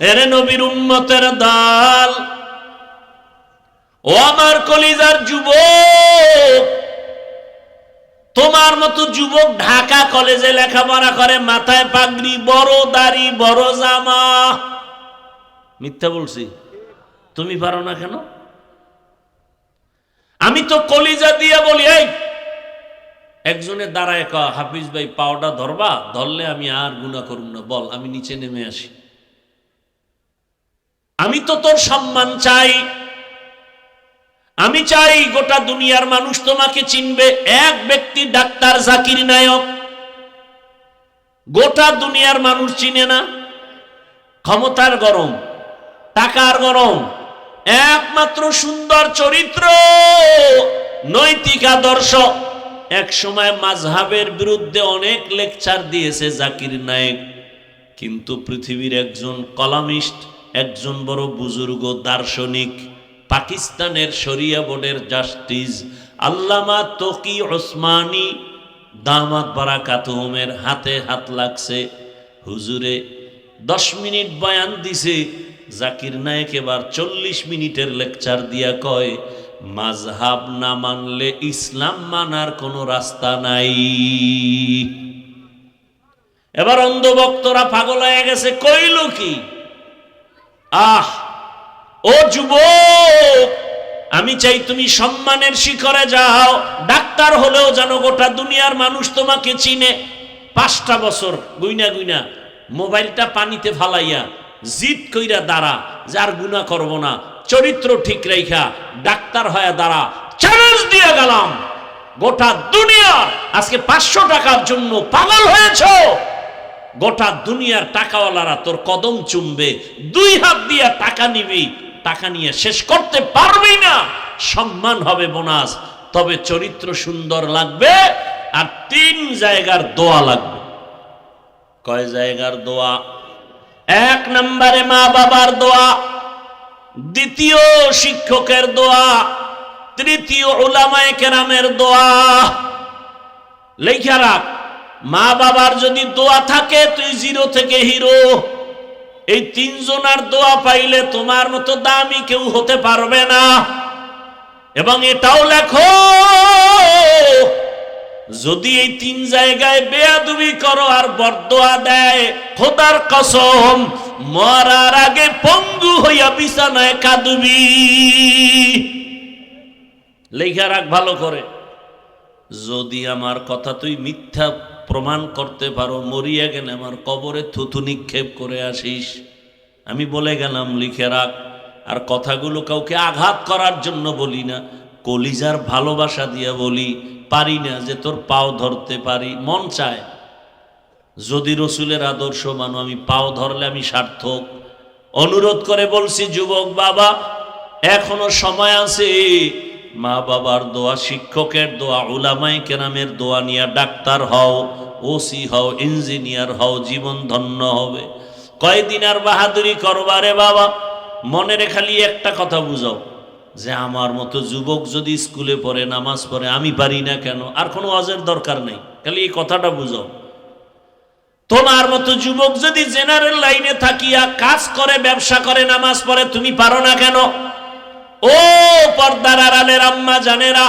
এরে নবীর উম্মতের দল, ও আমার কলিজার যুবক, তোমার মতো যুবক ঢাকা কলেজে লেখাপড়া করে, মাথায় পাগড়ি, বড় দাড়ি, বড় জামা। মিথ্যা বলছি? তুমি পারো না কেন? আমি তো কলিজা দিয়ে বলি, এই একজনের দাঁড়ায় ক, হাফিজ ভাই পাওটা ধরবা, ধরলে আমি আর গুনাহ করব না, বল আমি নিচে নেমে আসি। আমি তো তোর সম্মান চাই, আমি চাই গোটা দুনিয়ার মানুষ তোমাকে চিনবে। এক ব্যক্তি ডাক্তার জাকির নায়ক, গোটা দুনিয়ার মানুষ চিনে না। ক্ষমতার গরম, টাকার গরম, একমাত্র সুন্দর চরিত্র, নৈতিক আদর্শ। এক সময় মাযহাবের বিরুদ্ধে অনেক লেকচার দিয়েছে জাকির নায়েক, কিন্তু পৃথিবীর একজন কলামিস্ট, একজন বড় বুজুর্গ দার্শনিক, পাকিস্তানের শরিয়া বোর্ডের জাস্টিস আল্লামা তকি ওসমানী দামাত বারাকাতুহুমের হাতে হাত লাগছে। হুজুরে 10 মিনিট বয়ান দিছে, জাকির নায়েক এবার 40 মিনিটের লেকচার দিয়া কয়, মাযহাব না মানলে ইসলাম মানার কোনো রাস্তা নাই। এবার অন্ধভক্তরা পাগল হয়ে গেছে, কইল কি? আহ ও যুবক, আমি চাই তুমি সম্মানের শিখরে যাও, ডাক্তার হলেও যেন গোটা দুনিয়ার মানুষ তোমাকে চিনে। 5টা বছর গুইনা গুইনা মোবাইলটা পানিতে ফালাইয়া জিদ কইরা দাঁড়া, যার গুনাহ করব না, চরিত্র ঠিক রাইখা ডাক্তার হয়ে দাঁড়া। চ্যালেঞ্জ দিয়ে গেলাম, গোটা দুনিয়ার আজকে 500 টাকার জন্য পাগল হয়েছো, গোটা দুনিয়ার টাকাওয়ালারা তোর কদম চুমবে, 2 হাত দিয়ে টাকা নিবি, টাকা নিয়ে শেষ করতে পারবি না। সম্মান হবে বোনাস, তবে চরিত্র সুন্দর লাগবে, আর 3 জায়গার দোয়া লাগবে। কয় জায়গার দোয়া? 1 নম্বরে মা বাবার দোয়া, দ্বিতীয় শিক্ষকের দোয়া, তৃতীয় উলামায়ে কেরামের দোয়া। লেখা রাখ, মা বাবার যদি দোয়া থাকে তুই 0 থেকে হিরো। এই 3 জনের দোয়া পাইলে তোমার মতো দামি কেউ হতে পারবে না। এবং এটাও লেখো, যদি এই 3 জায়গায় বেয়াদবি করো আর বরদোয়া দেয়, খোদার কসম মরার আগে পঙ্গু হইয়া বিছানায় কাঁদবি। লেখা রাখ ভালো করে, যদি আমার কথা তুই মিথ্যা প্রমাণ করতে পারো, মরিয়া গেলে আমার কবরে থুতু নিক্ষেপ করে আসিস। আমি বলে গেলাম, লিখে রাখ। আর কথাগুলো কাউকে আঘাত করার জন্য বলি না, কলিজার ভালোবাসা দিয়া বলি। পারি না যে তোর পাও ধরতে পারি, মন চায় যদি রসুলের আদর্শ মানো, আমি পাও ধরলে আমি সার্থক। অনুরোধ করে বলছি, যুবক বাবা এখনো সময় আছে, মা বাবার দোয়া, শিক্ষকের দোয়া, উলামায়ে কেরামের দোয়া নিয়ে ডাক্তার হও, ওসি হও, ইঞ্জিনিয়ার হও, জীবন ধন্য হবে। কয়দিন আর বাহাদুরি করবারে বাবা? মনে রে খালি একটা কথা বুঝাও, যে আমার মতো যুবক যদি স্কুলে পড়ে, নামাজ পড়ে, আমি পারি না কেন? আর কোনো ওয়াজের দরকার নেই, খালি এই কথাটা বুঝাও। তোমার মতো যুবক যদি জেনারেল লাইনে থাকিয়া কাজ করে, ব্যবসা করে, নামাজ পড়ে, তুমি পারো না কেন? ও পর্দার আড়ালের আম্মা জানেরা,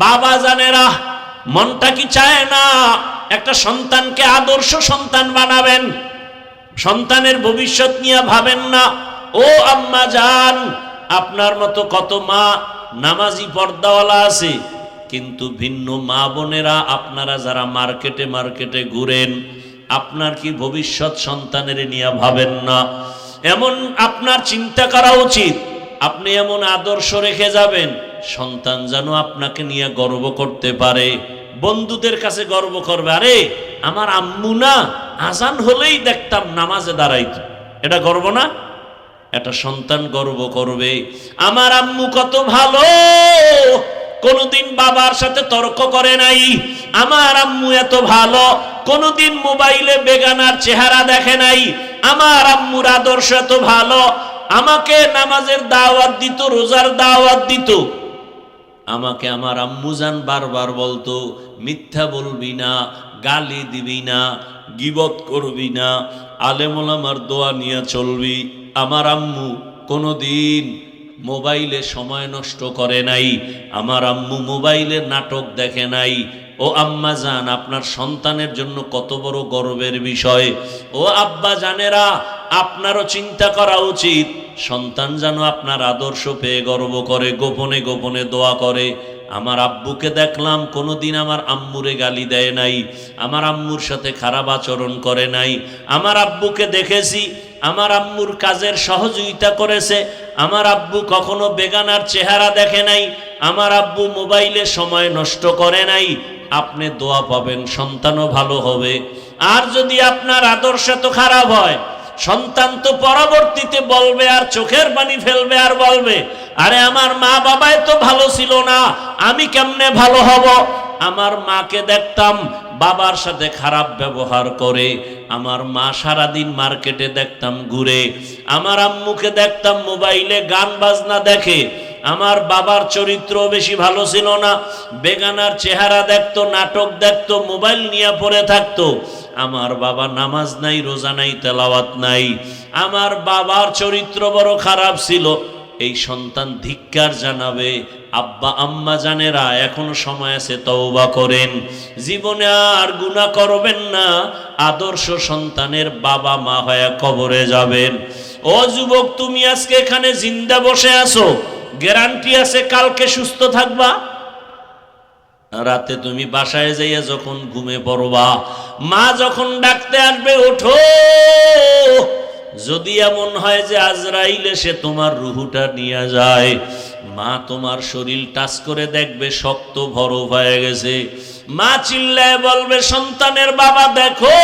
বাবা জানেরা, মনটা কি চায় না একটা সন্তানকে আদর্শ সন্তান বানাবেন? সন্তানের ভবিষ্যৎ নিয়ে ভাবেন না? ও আম্মা জান, আপনার মতো কত মা নামাজি পর্দাওয়ালা আছে, কিন্তু ভিন্ন মা বোনেরা, আপনারা যারা মার্কেটে মার্কেটে ঘুরেন, আপনার কি ভবিষ্যৎ সন্তানের নিয়ে ভাবেন না? এমন আপনার চিন্তা করা উচিত, আপনি এমন আদর্শ রেখে যাবেন, সন্তান যেন আপনাকে নিয়ে গর্ব করতে পারে, বন্ধুদের কাছে গর্ব করবে, আরে আমার আম্মু না আজান হলেই দেখতাম নামাজে দাঁড়াইতো। এটা গর্ব না? একটা সন্তান গর্ব করবে, আমার আম্মু কত ভালো, কোনদিন বাবার সাথে তর্ক করে নাই, আমার আম্মু এত ভালো, কোনদিন মোবাইলে বেগানার চেহারা দেখে নাই, আমার আম্মুর আদর্শ এত ভালো, আমাকে নামাজের দাওয়াত দিত, রোজার দাওয়াত দিত। আমাকে আমার আম্মুজান বারবার বলতো, মিথ্যা বলবি না, গালি দিবি না, গীবত করবি না, আলেম ওলামার দোয়া নিয়ে চলবি। আমার আম্মু কোনোদিন মোবাইলে সময় নষ্ট করে নাই, আমার আম্মু মোবাইলে নাটক দেখে নাই। ও আম্মা জান, আপনার সন্তানের জন্য কত বড় গর্বের বিষয়। ও আব্বা জানেরা, আপনারও চিন্তা করা উচিত, সন্তান যেন আপনার আদর্শ পেয়ে গর্ব করে, গোপনে গোপনে দোয়া করে। আমার আব্বুকে দেখলাম কোনোদিন আমার আম্মুরে গালি দেয় নাই, আমার আম্মুর সাথে খারাপ আচরণ করে নাই। আমার আব্বুকে দেখেছি আমার আম্মুর কাজের সহযোগিতা করেছে। আমার আব্বু কখনো বেগানার চেহারা দেখে নাই, আমার আব্বু মোবাইলে সময় নষ্ট করে নাই। আপনি দোয়া পাবেন, সন্তানও ভালো হবে। আর যদি আপনার আদর্শ তো খারাপ হয়, সন্তান তো পরবর্তীতে বলবে আর চোখের পানি ফেলবে আর বলবে, আরে আমার মা বাবাই তো ভালো ছিল না, আমি কেমনে ভালো হব। আমার মাকে দেখতাম বাবার সাথে খারাপ ব্যবহার করে, আমার মা সারাদিন মার্কেটে দেখতাম ঘুরে, আমার আম্মুকে দেখতাম মোবাইলে গান বাজনা দেখে। আমার বাবার চরিত্র বেশি ভালো ছিল না, বেগানার চেহারা দেখতো, নাটক দেখতো, মোবাইল নিয়ে পড়ে থাকতো। আমার বাবা নামাজ নাই, রোজা নাই, তেলাওয়াত নাই, আমার বাবার চরিত্র বড় খারাপ ছিল। এই সন্তান ধিক্কার জানাবে। আব্বা আম্মা জানেরা, এখনো সময় আছে, তওবা করেন, জীবনে আর গুনাহ করবেন না। আদর্শ সন্তানের বাবা মা হয়ে কবরে যাবেন। ও যুবক, তুমি আজকে এখানে জিন্দা বসে আছো, গ্যারান্টি আছে কালকে সুস্থ থাকবা? রাতে তুমি বাসায় যাইয়া যখন ঘুমে পড়বা, মা যখন ডাকতে আসবে, ওঠো, যদি এমন হয় যে আজরাইল এসে তোমার রুহুটা নিয়ে যায়, মা তোমার শরীর টাচ করে দেখবে শক্ত বরফ হয়ে গেছে। মা চিল্লায় বলবে, সন্তানের বাবা দেখো,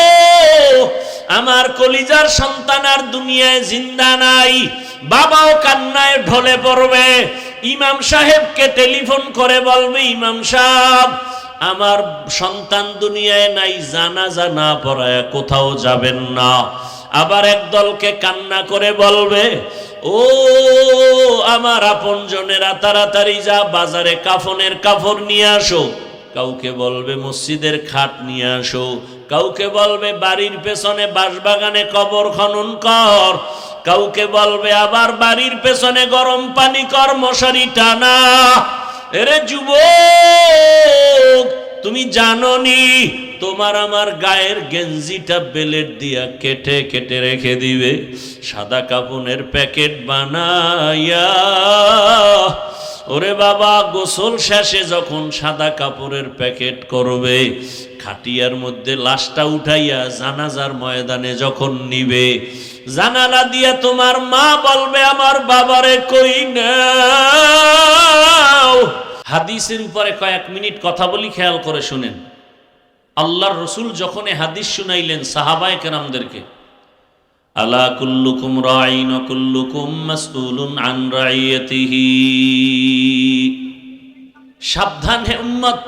আমার কলিজার সন্তান আর দুনিয়ায় জিন্দা নাই। বাবাও কান্নায় ঢলে পড়বে, ইমাম সাহেবকে টেলিফোন করে বলবে, ইমাম সাহেব আমার সন্তান দুনিয়ায় নাই, জানাজা না পড়ায় কোথাও যাবেন না। আবার একদলকে কান্না করে বলবে, ও আমার আপনজনেরা তাড়াতাড়ি যা বাজারে কাফনের কাপড় নিয়ে আসো। কাউকে বলবে মসজিদের খাট নিয়ে আসো, কাউকে বলবে বাড়ির পেছনে বাঁশবাগানে কবর খনন কর, কাউকে বলবে আবার বাড়ির পেছনে গরম পানি কর, মশারি টানা। এরে যুবক, তুমি জানোনি তোমার আমার গায়ের গেঞ্জিটা বেলেট দিয়া কেটে কেটে রেখে দিবে, সাদা কাপনের প্যাকেট বানাইয়া। ওরে বাবা, গোসল শেষে যখন সাদা কাপড়ের প্যাকেট করবে, খাটিয়ার মধ্যে লাশটা উঠাইয়া জানাজার ময়দানে যখন নিবে, জানালা দিয়া তোমার মা বলবে, আমার বাবারে কই নাও। হাদিসের উপরে কয়েক মিনিট কথা বলি, খেয়াল করে শুনেন। আল্লাহর রসুল যখন হাদিস শুনাইলেন সাহাবায়ে কেরামদেরকে, আলা কুল্লুকুম রাঈন ওয়া কুল্লুকুম মাসউলুন আন রাইয়াতিহি, সাবধান হে উম্মত,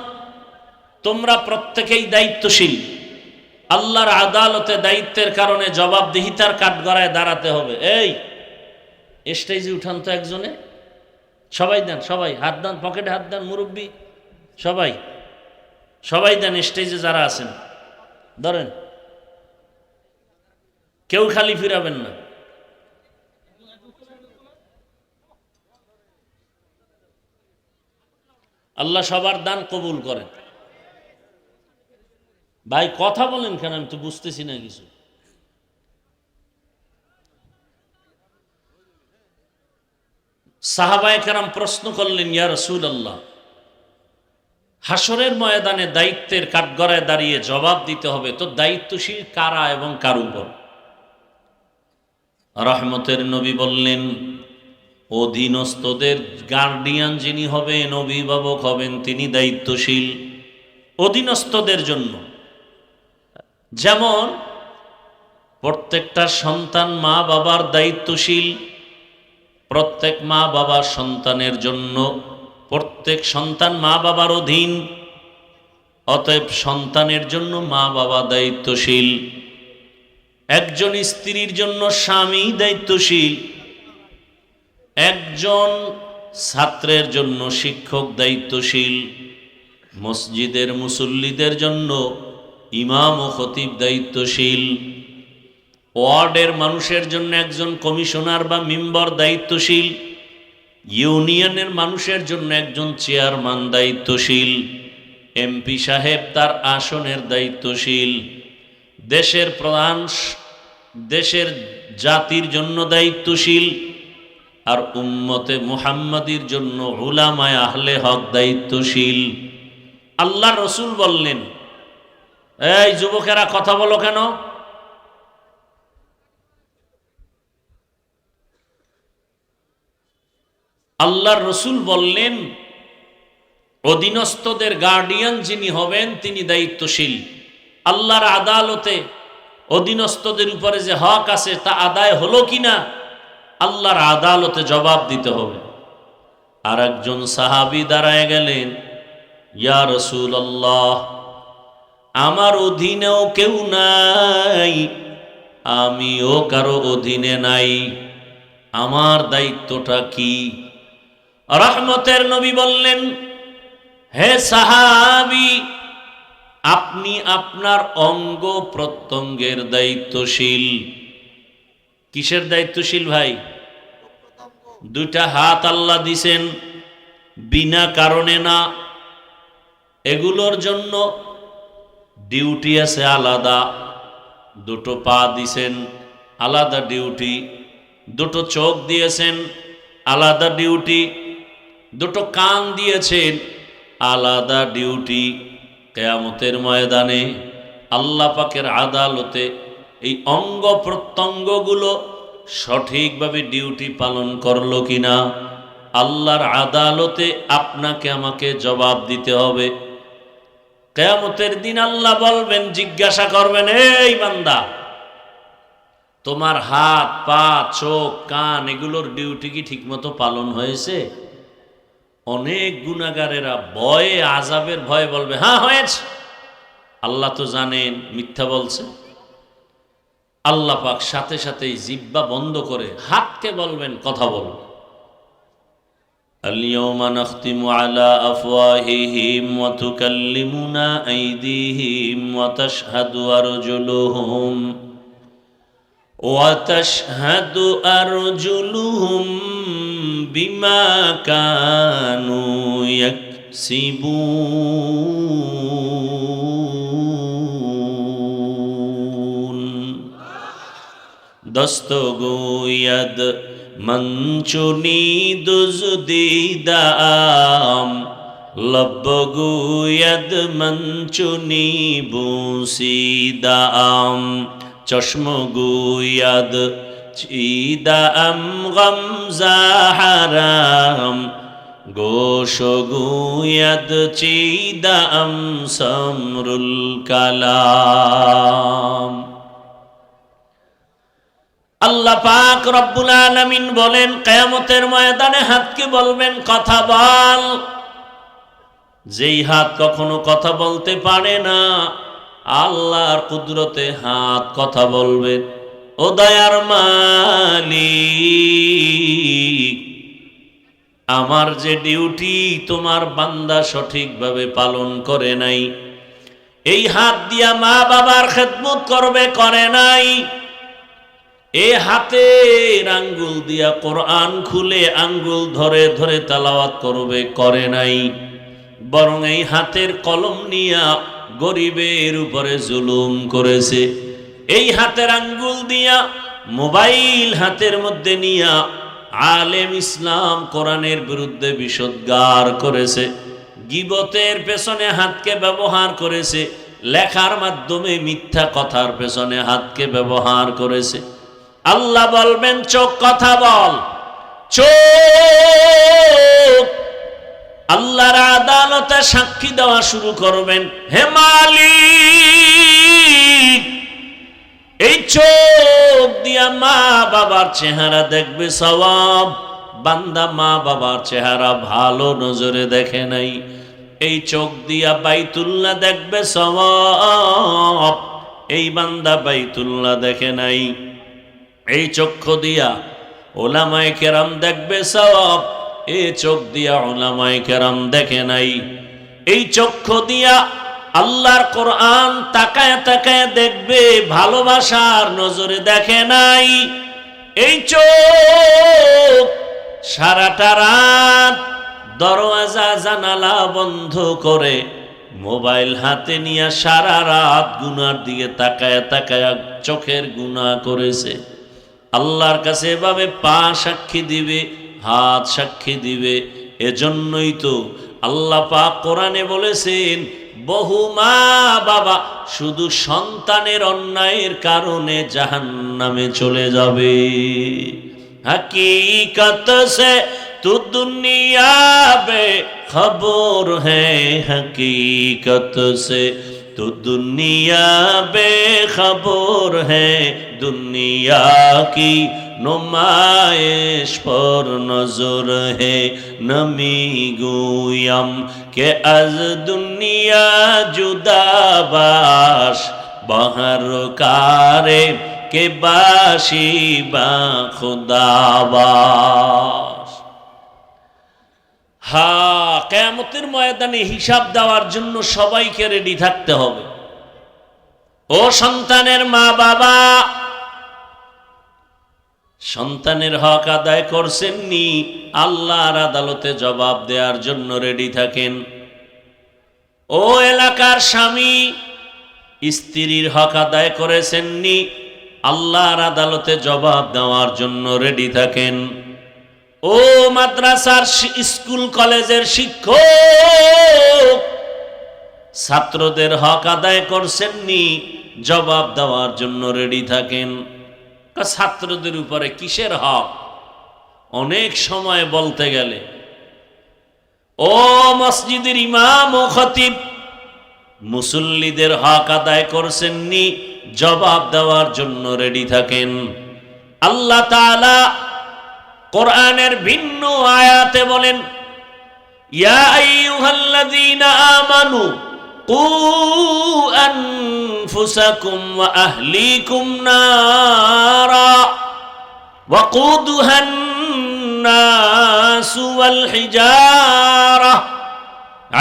তোমরা প্রত্যেকেই দায়িত্বশীল। আল্লাহর আদালতে দায়িত্বের কারণে জবাবদিহিতার কাঠগড়ায় দাঁড়াতে হবে। এই স্টেজে উঠান তো একজনে, সবাই দেন, সবাই হাত দেন, পকেটে হাত দেন, মুরব্বী সবাই সবাই দেন, স্টেজে যারা আছেন ধরেন, কেউ খালি ফিরাবেন না। আল্লাহ সবার দান কবুল করেন। ভাই কথা বলেন কেন, আমি তো বুঝতেছি না কিছু। সাহাবায়ে কেরাম প্রশ্ন করলেন, ইয়া রাসূলুল্লাহ, হাসরের ময়দানে দায়িত্বের কাঠগড়ায় দাঁড়িয়ে জবাব দিতে হবে, তো দায়িত্বশীল কারা এবং কার উপর? রহমতের নবী বললেন, অধীনস্থদের গার্ডিয়ান যিনি হবেন, অভিভাবক হবেন, তিনি দায়িত্বশীল অধীনস্থদের জন্য। যেমন প্রত্যেকটা সন্তান মা বাবার দায়িত্বশীল, প্রত্যেক মা বাবা সন্তানের জন্য, প্রত্যেক সন্তান মা বাবার অধীন, অতএব সন্তানের জন্য মা বাবা দায়িত্বশীল। একজন স্ত্রীর জন্য স্বামী দায়িত্বশীল, একজন ছাত্রের জন্য শিক্ষক দায়িত্বশীল, মসজিদের মুসল্লিদের জন্য ইমাম ও খতিব দায়িত্বশীল, ওয়ার্ডের মানুষের জন্য একজন কমিশনার বা মেম্বার দায়িত্বশীল, ইউনিয়নের মানুষের জন্য একজন চেয়ারম্যান দায়িত্বশীল, এমপি সাহেব তার আসনের দায়িত্বশীল, দেশের প্রধান দেশের জাতির জন্য দায়িত্বশীল, আর উম্মতে মুহাম্মাদির জন্য উলামায়ে আহলে হক দায়িত্বশীল। আল্লাহ রসুল বললেন, এই যুবকেরা কথা বলো কেন? আল্লাহর রসুল বললেন, অধীনস্থদের গার্ডিয়ান যিনি হবেন তিনি দায়িত্বশীল। আল্লাহর আদালতে অধীনস্থদের উপরে যে হক আছে তা আদায় হলো কিনা আল্লাহর আদালতে জবাব দিতে হবে। আর একজন সাহাবী দাঁড়ায় গেলেন, ইয়া রাসূলুল্লাহ, আমার অধীনেও কেউ নাই, আমিও কারো অধীনে নাই, আমার দায়িত্বটা কি? রহমতের নবী বললেন, হে সাহাবী, আপনি আপনার অঙ্গ প্রত্যঙ্গের দায়িত্বশীল। কিসের দায়িত্বশীল ভাই? দুইটা হাত আল্লাহ দিছেন বিনা কারণে না, এগুলোর জন্য ডিউটি আছে আলাদা। দুটো পা দিছেন, আলাদা ডিউটি। দুটো চোখ দিয়েছেন, আলাদা ডিউটি। দুটো কান দিয়েছেন, আলাদা ডিউটি। কিয়ামতের ময়দানে আল্লাহ পাকের আদালতে এই অঙ্গ প্রত্যঙ্গগুলো সঠিকভাবে ডিউটি পালন করলো কিনা আল্লাহর আদালতে আপনাকে আমাকে জবাব দিতে হবে। কিয়ামতের দিন আল্লাহ বলবেন, জিজ্ঞাসা করবেন, এই বান্দা, তোমার হাত, পা, চোখ, কান এগুলোর ডিউটি কি ঠিকমতো পালন হয়েছে? অনেক গুনাহগারেরা ভয়ে, আযাবের ভয়ে বলবে, হ্যাঁ হয়েছে। আল্লাহ তো জানেন মিথ্যা বলছে। আল্লাহ পাক সাথে সাথেই জিহ্বা বন্ধ করে হাতকে বলবেন, কথা বল। আল-ইয়াওমা নাখতিমু আলা আফওয়াহিহিম ওয়া তুকাল্লিমুনা আইদিহিম ওয়া তাশহাদু আরজুলুহুম وتشهد أرجلهم بما كانوا يكسبون দস্তগোয়াদ মঞ্চুনি দুজদিদাম লব্বগোয়াদ মঞ্চুনি বুসিদাম চশমগুয়াদ চিদাম গমজাহারাম গোশগুয়াদ চিদাম সমরুল কালাম। আল্লাহ পাক রব্বুল আলামিন বলেন, কিয়ামতের ময়দানে হাতকে বলবেন, কথা বল। যেই হাত কখনো কথা বলতে পারে না, আল্লাহর কুদরতে হাত কথা বলবে। ও দয়ার মালিক, আমার যে ডিউটি তোমার বান্দা সঠিকভাবে পালন করে নাই, এই হাত দিয়া মা বাবার খেদমত করবে, করে নাই। এই হাতের আঙ্গুল দিয়া কোরআন খুলে আঙ্গুল ধরে ধরে তেলাওয়াত করবে, করে নাই। বরং এই হাতের কলম নিয়া গরিবের উপরে জুলুম করেছে। এই হাতের আঙ্গুল দিয়া মোবাইল হাতের মধ্যে নিয়া আলেম ইসলাম কোরআনের বিরুদ্ধে বিষোদ্গার করেছে। গীবতের পেছনে হাতকে ব্যবহার করেছে, লেখার মাধ্যমে মিথ্যা কথার পেছনে হাতকে ব্যবহার করেছে। আল্লাহ বলবেন, চোখ কথা বল। চোখ আল্লাহর আদালতে সাক্ষী দেওয়া শুরু করবেন, হে মালিক, এই চোখ দিয়া মা বাবার চেহারা দেখবে সওয়াব। বান্দা মা বাবার চেহারা ভালো নজরে দেখে নাই। এই চোখ দিয়া বাইতুল্লাহ দেখবে সওয়াব, এই বান্দা বাইতুল্লাহ দেখে নাই। এই চক্ষু দিয়া উলামায়ে কেরাম দেখবে সওয়াব, এই চোখ দিয়া উলামায়ে কেরাম দেখে নাই। এই চক্ষু দিয়া আল্লাহর কোরআন তাকায় তাকায় দেখবে, ভালোবাসার নজরে দেখে নাই। এই চোখ সারাটা রাত দরওয়াজা জানালা বন্ধ করে মোবাইল হাতে নিয়ে সারা রাত গুনার দিকে তাকায় তাকায় চোখের গুনাহ করেছে। আল্লাহর কাছে এভাবে পা সাক্ষী দিবে, হাত সাক্ষী দিবে। এজন্যই তো আল্লাহ পাক কোরআনে বলেছেন, বহু মা বাবা শুধু সন্তানের অন্যায়ের কারণে জাহান্নামে চলে যাবে। हकीकत से तू दुनिया बेखबर है, हकीकत से तू दुनिया बेखबर है, दुनिया की नुमाइश पर नजर है, नमी गुयम के अज दुनिया जुदाबाश बहर कारे के बाशी बा खुदाबाश। হ্যাঁ, কিয়ামতের ময়দানে হিসাব দেওয়ার জন্য সবাইকে রেডি থাকতে হবে। ও সন্তানের মা বাবা, সন্তানের হক আদায় করছেননি, আল্লাহর আদালতে জবাব দেওয়ার জন্য রেডি থাকেন। ও এলাকার স্বামী, স্ত্রীর হক আদায় করেছেননি, আল্লাহর আদালতে জবাব দেওয়ার জন্য রেডি থাকেন। ও মাদ্রাসার স্কুল কলেজের শিক্ষক, ছাত্রদের হক আদায় করছেননি, জবাব দেওয়ার জন্য রেডি থাকেন। ছাত্রদের উপরে কিসের হক? অনেক সময় বলতে গেলে ও মসজিদের ইমাম ও খতিব, মুসল্লিদের হক আদায় করছেননি, জবাব দেওয়ার জন্য রেডি থাকেন। আল্লাহ তাআলা কোরআনের ভিন্ন আয়াতে বলেন, ইয়া আইয়ুহাল্লাযীনা আমানু কু আনফুসাকুম ওয়া আহলিকুম নারা ওয়াকুদুহান নাসু ওয়াল হিজারা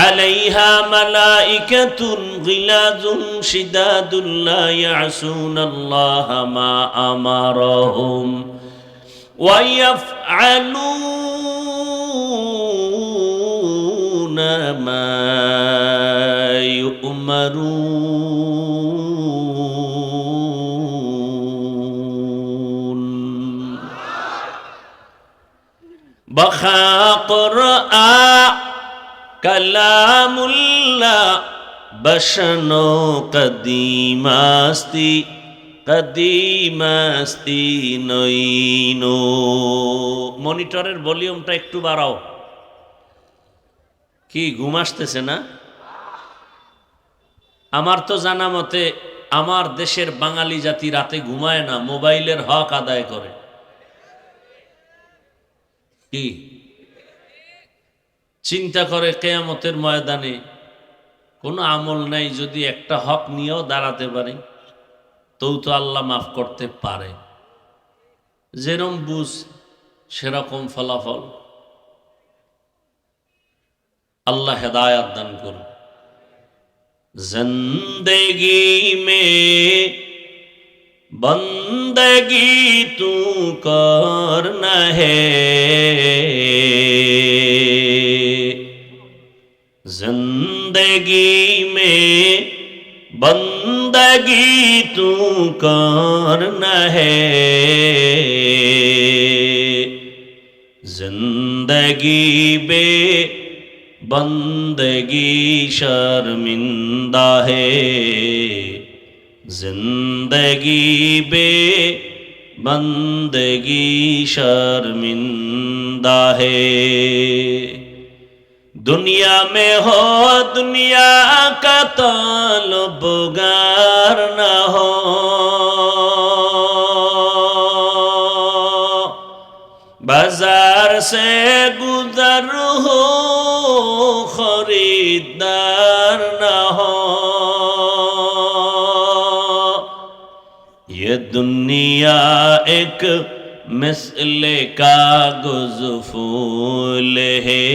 আলাইহা মালাইকাতুন গিলাযুন শিদাদুন লা ইয়াসুনাল্লাহা মা আমারাহুম ওয়া ইয়াফআলুনা মা ইউমারুন। বখা কুরআন কালামুল্লাহ বশনো কদিমাস্তি কদিমাস্তি নইনো। মনিটরের ভলিউমটা একটু বাড়াও। কি ঘুম আসতেছে না? আমার তো জানা মতে আমার দেশের বাঙালি জাতি রাতে ঘুমায় না, মোবাইলের হক আদায় করে। কি চিন্তা করে কিয়ামতের ময়দানে কোনো আমল নাই, যদি একটা হক নিয়েও দাঁড়াতে পারি তো আল্লাহ মাফ করতে পারে। যেরকম বুঝ সেরকম ফলাফল। আল্লাহ হেদায়াত দান করুন। জিন্দেগি মে বন্দগি তু করনা হে, जिंदगी में बंदगी तू करना है, जिंदगी बे बंदगी शर्मिंदा है, जिंदगी बे बंदगी शर्मिंदा है। दुनिया में हो दुनिया का तलबगार न हो, बाजार से गुजर हो खरीदार न हो। ये दुनिया एक मिसले कागज़ फूल है,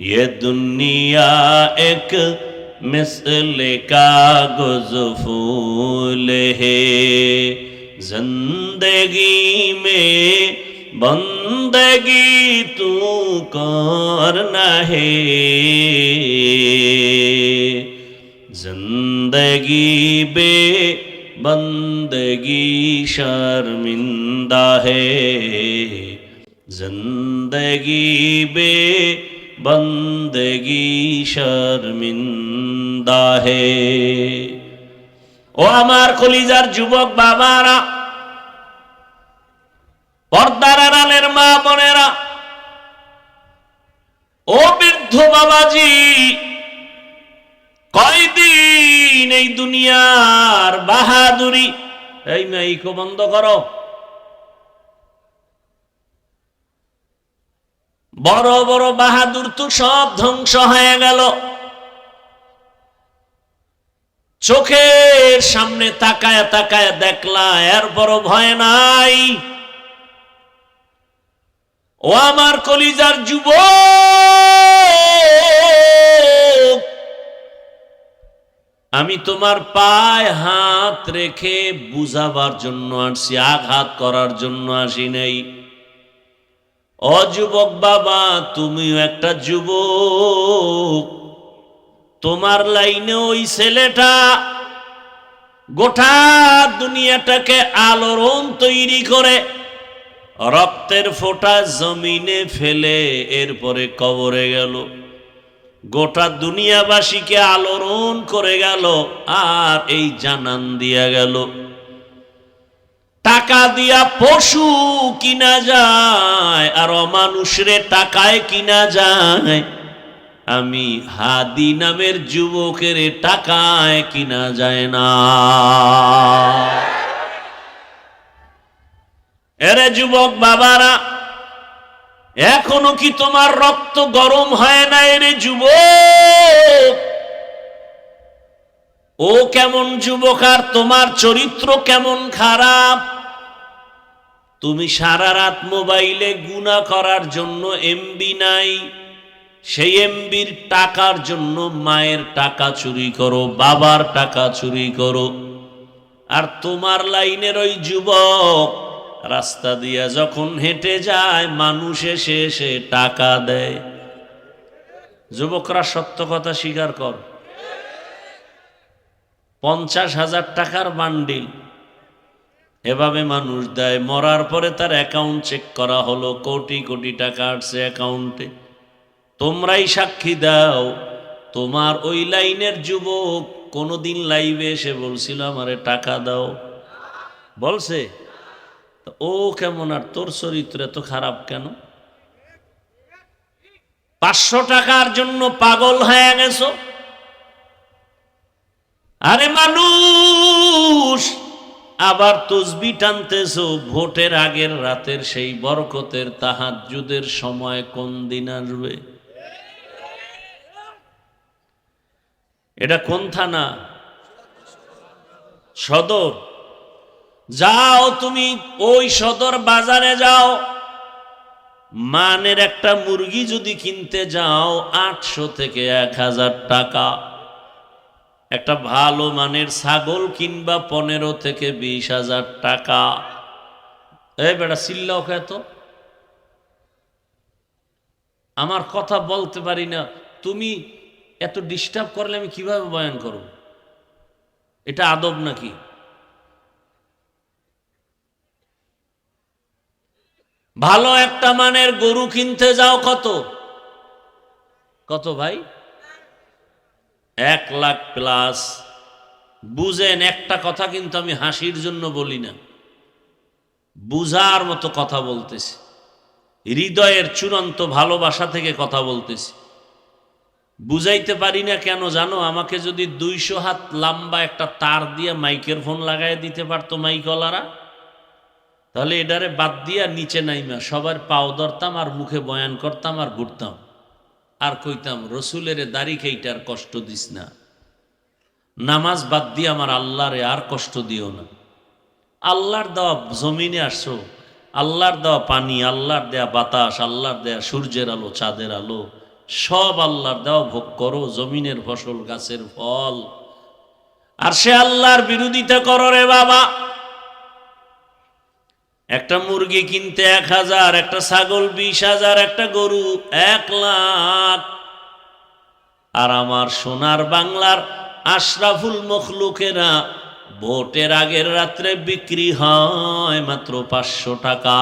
ये दुनिया एक मिसल कागज फूल है जिंदगी में बंदगी तू करना है जिंदगी बे बंदगी शर्मिंदा है जिंदगी बे बंदगी शर्मिंदा है ও আমার কলিজার যুবক বাবারা পর্দার আড়ালের মা বোনেরা ও বৃদ্ধ বাবাজি কয়দিন এই দুনিয়ার বাহাদুরি এই মাইকো বন্ধ করো বড় বড় বাহাদুর তো সব ধ্বংস হয়ে গেল চোখের সামনে তাকায় তাকায় দেখলা এর বড় ভয় নাই ও আমার কলিজার যুবক আমি তোমার পায়ে হাত রেখে বুঝাবার জন্য আসছি আঘাত করার জন্য আসি নাই ও যুবক বাবা তুমিও একটা যুবক তোমার লাইনে ওই ছেলেটা গোটা দুনিয়াটাকে আলোড়ন তৈরি করে রক্তের ফোঁটা জমিনে ফেলে এরপরে কবরে গেল গোটা দুনিয়াবাসীকে আলোড়ন করে গেল আর এই জানান দিয়া গেল টাকা দিয়া পশু কিনা যায় আর অমানুষরে টাকায় কিনা যায় আমি হাদি নামের যুবকের টাকায় কিনা যায় না এরে যুবক বাবারা এখনো কি তোমার রক্ত গরম হয় না এরে যুবক ও কেমন যুবক আর তোমার চরিত্র কেমন খারাপ তুমি সারা রাত মোবাইলে গুনাহ করার জন্য এমবি নাই সেই এমবির টাকার জন্য মায়ের টাকা চুরি করো বাবার টাকা চুরি করো আর তোমার লাইনের ওই যুবক রাস্তা দিয়া যখন হেঁটে যায় মানুষ এসে এসে টাকা দেয় যুবকরা সত্য কথা স্বীকার কর 50,000 টাকার বান্ডিল এভাবে মানুষ দেয় মরার পরে তার অ্যাকাউন্ট চেক করা হলো কোটি কোটি টাকা আসছে অ্যাকাউন্টে তোমরাই সাক্ষী দাও তোমার ওই লাইনের যুবক কোনোদিন লাইভে এসে বলছিল আমারে টাকা দাও বলছে ও কেমন আর তোর চরিত্র এত খারাপ কেন 500 টাকার জন্য পাগল হয়ে গেছো আরে মানুষ আবার তসবি টানতেছো ভোটের আগের রাতের সেই বরকতের তাহাজ্জুদের সময় কোন দিন আসবে এটা কোন থানা সদর যাও তুমি ওই সদর বাজারে যাও মানের একটা মুরগি যদি কিনতে যাও 800 থেকে 1000 টাকা একটা ভালো মানের ছাগল কিনবা 15 থেকে 20,000 টাকা এই বেটা চিল্লাও খেত আমার কথা বলতে পারি না তুমি এত ডিস্টার্ব করলে আমি কিভাবে বয়ান করব এটা আদব নাকি ভালো একটা মানের গরু কিনতে যাও কত কত ভাই 1 লাখ প্লাস বুঝেন একটা কথা কিন্তু আমি হাসির জন্য বলি না বুঝার মতো কথা বলতেছি হৃদয়ের চূড়ান্ত ভালোবাসা থেকে কথা বলতেছি বুঝাইতে পারি না কেন জানো আমাকে যদি 200 হাত লম্বা একটা তার দিয়ে মাইকের ফোন লাগায় দিতে পারতো মাইকওয়ালারা তাহলে এটারে বাদ দিয়া নিচে নাইমা সবার পাও ধরতাম আর মুখে বয়ান করতাম আর ঘুরতাম আর কইতাম রসুলের দাড়ি কেইটার কষ্ট দিস না নামাজ বাদ দিয়ে আমার আল্লাহরে আর কষ্ট দিও না আল্লাহর দেওয়া জমিনে আসছো আল্লাহর দেওয়া পানি আল্লাহর দেয়া বাতাস আল্লাহর দেয়া সূর্যের আলো চাঁদের আলো সব আল্লাহর দেওয়া ভোগ করো, জমিনের ফসল, গাছের ফল। আর সে আল্লাহর বিরোধিতা করো রে বাবা। একটা মুরগি কিনতে 1000, একটা ছাগল 20,000, একটা গরু 1,00,000। আর আমার সোনার বাংলার আশরাফুল মখলুকেরা ভোটের আগের রাত্রে বিক্রি হয় মাত্র 500 টাকা।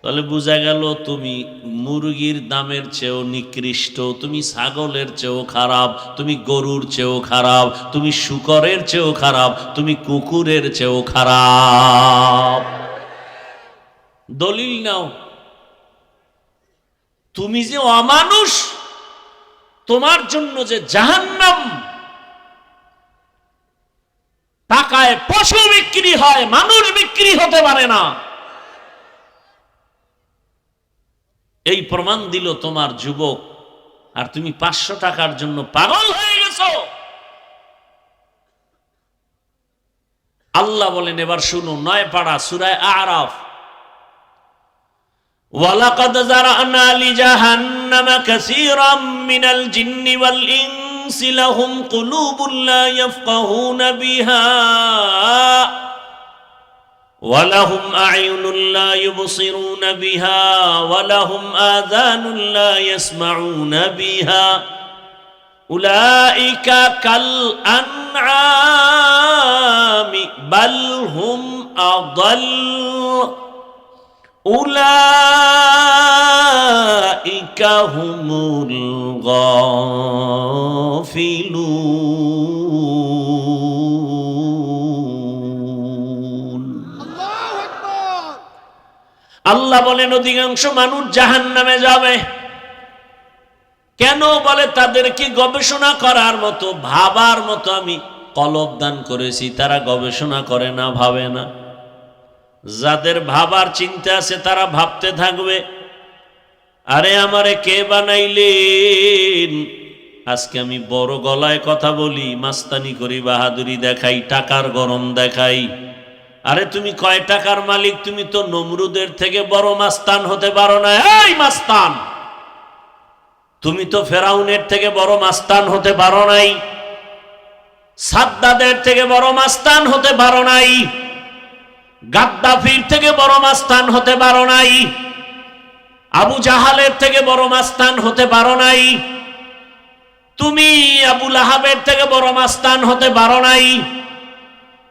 তাহলে বোঝা গেল তুমি মুরগির দামের চেয়েও নিকৃষ্ট, তুমি ছাগলের চেয়েও খারাপ, তুমি গরুর চেয়েও খারাপ, তুমি শূকরের চেয়েও খারাপ, তুমি কুকুরের চেয়েও খারাপ। দলিল নাও। তুমি যে অমানুষ, তোমার জন্য যে জাহান্নাম। টাকায় পশু বিক্রি হয়, মানুষ বিক্রি হতে পারে না। এই প্রমাণ দিল তোমার যুবক। আর তুমি 500 টাকার জন্য পাগল হয়ে গেছো। আল্লাহ বলেন, এবার শুনো, 9 পারা সূরা আরাফ, ওয়ালাকাদ যারানা লিজাহান্নামা কাসীরাম মিনাল জিন্নি ওয়াল ইনসি লাহুম কুলুবুন লা ইয়াফকাহুনা বিহা ওয়ালাহুম আ'য়ুনুন লা ইউবসিরুনা বিহা ওয়ালাহুম আযানুন লা ইয়াসমাউনা বিহা উলাইকা কাল আনআমি বাল হুম আদাল উলাইকা হুমুল গাফিলুন। আল্লাহ বলেন, অধিকাংশ মানুষ জাহান্নামে যাবে। কেন? বলে তাদেরকে গবেষণা করার মতো, ভাবার মতো আমি কলব দান করেছি। তারা গবেষণা করে না, ভাবে না। যাদের ভাবার চিন্তা আছে তারা ভাবতে থাকবে, আরে আমারে কে বানাইলেন? আজকে আমি বড় গলায় কথা বলি, মাস্তানি করি, বাহাদুরি দেখাই, টাকার গরম দেখাই। আরে তুমি কয় টাকার মালিক? তুমি তো নমরুদের থেকে বড় মাস্তান হতে পারো না। এই মাস্তান, তুমি তো ফেরাউনের থেকে বড় মাস্তান হতে পারো নাই, সাদ্দাদের থেকে বড় মাস্তান হতে পারো নাই, গাদ্দাফির থেকে বড় মাস্তান হতে পারো নাই, আবু জাহালের থেকে বড় মাস্তান হতে পারো নাই, তুমি আবু লাহাবের থেকে বড় মাস্তান হতে পারো নাই।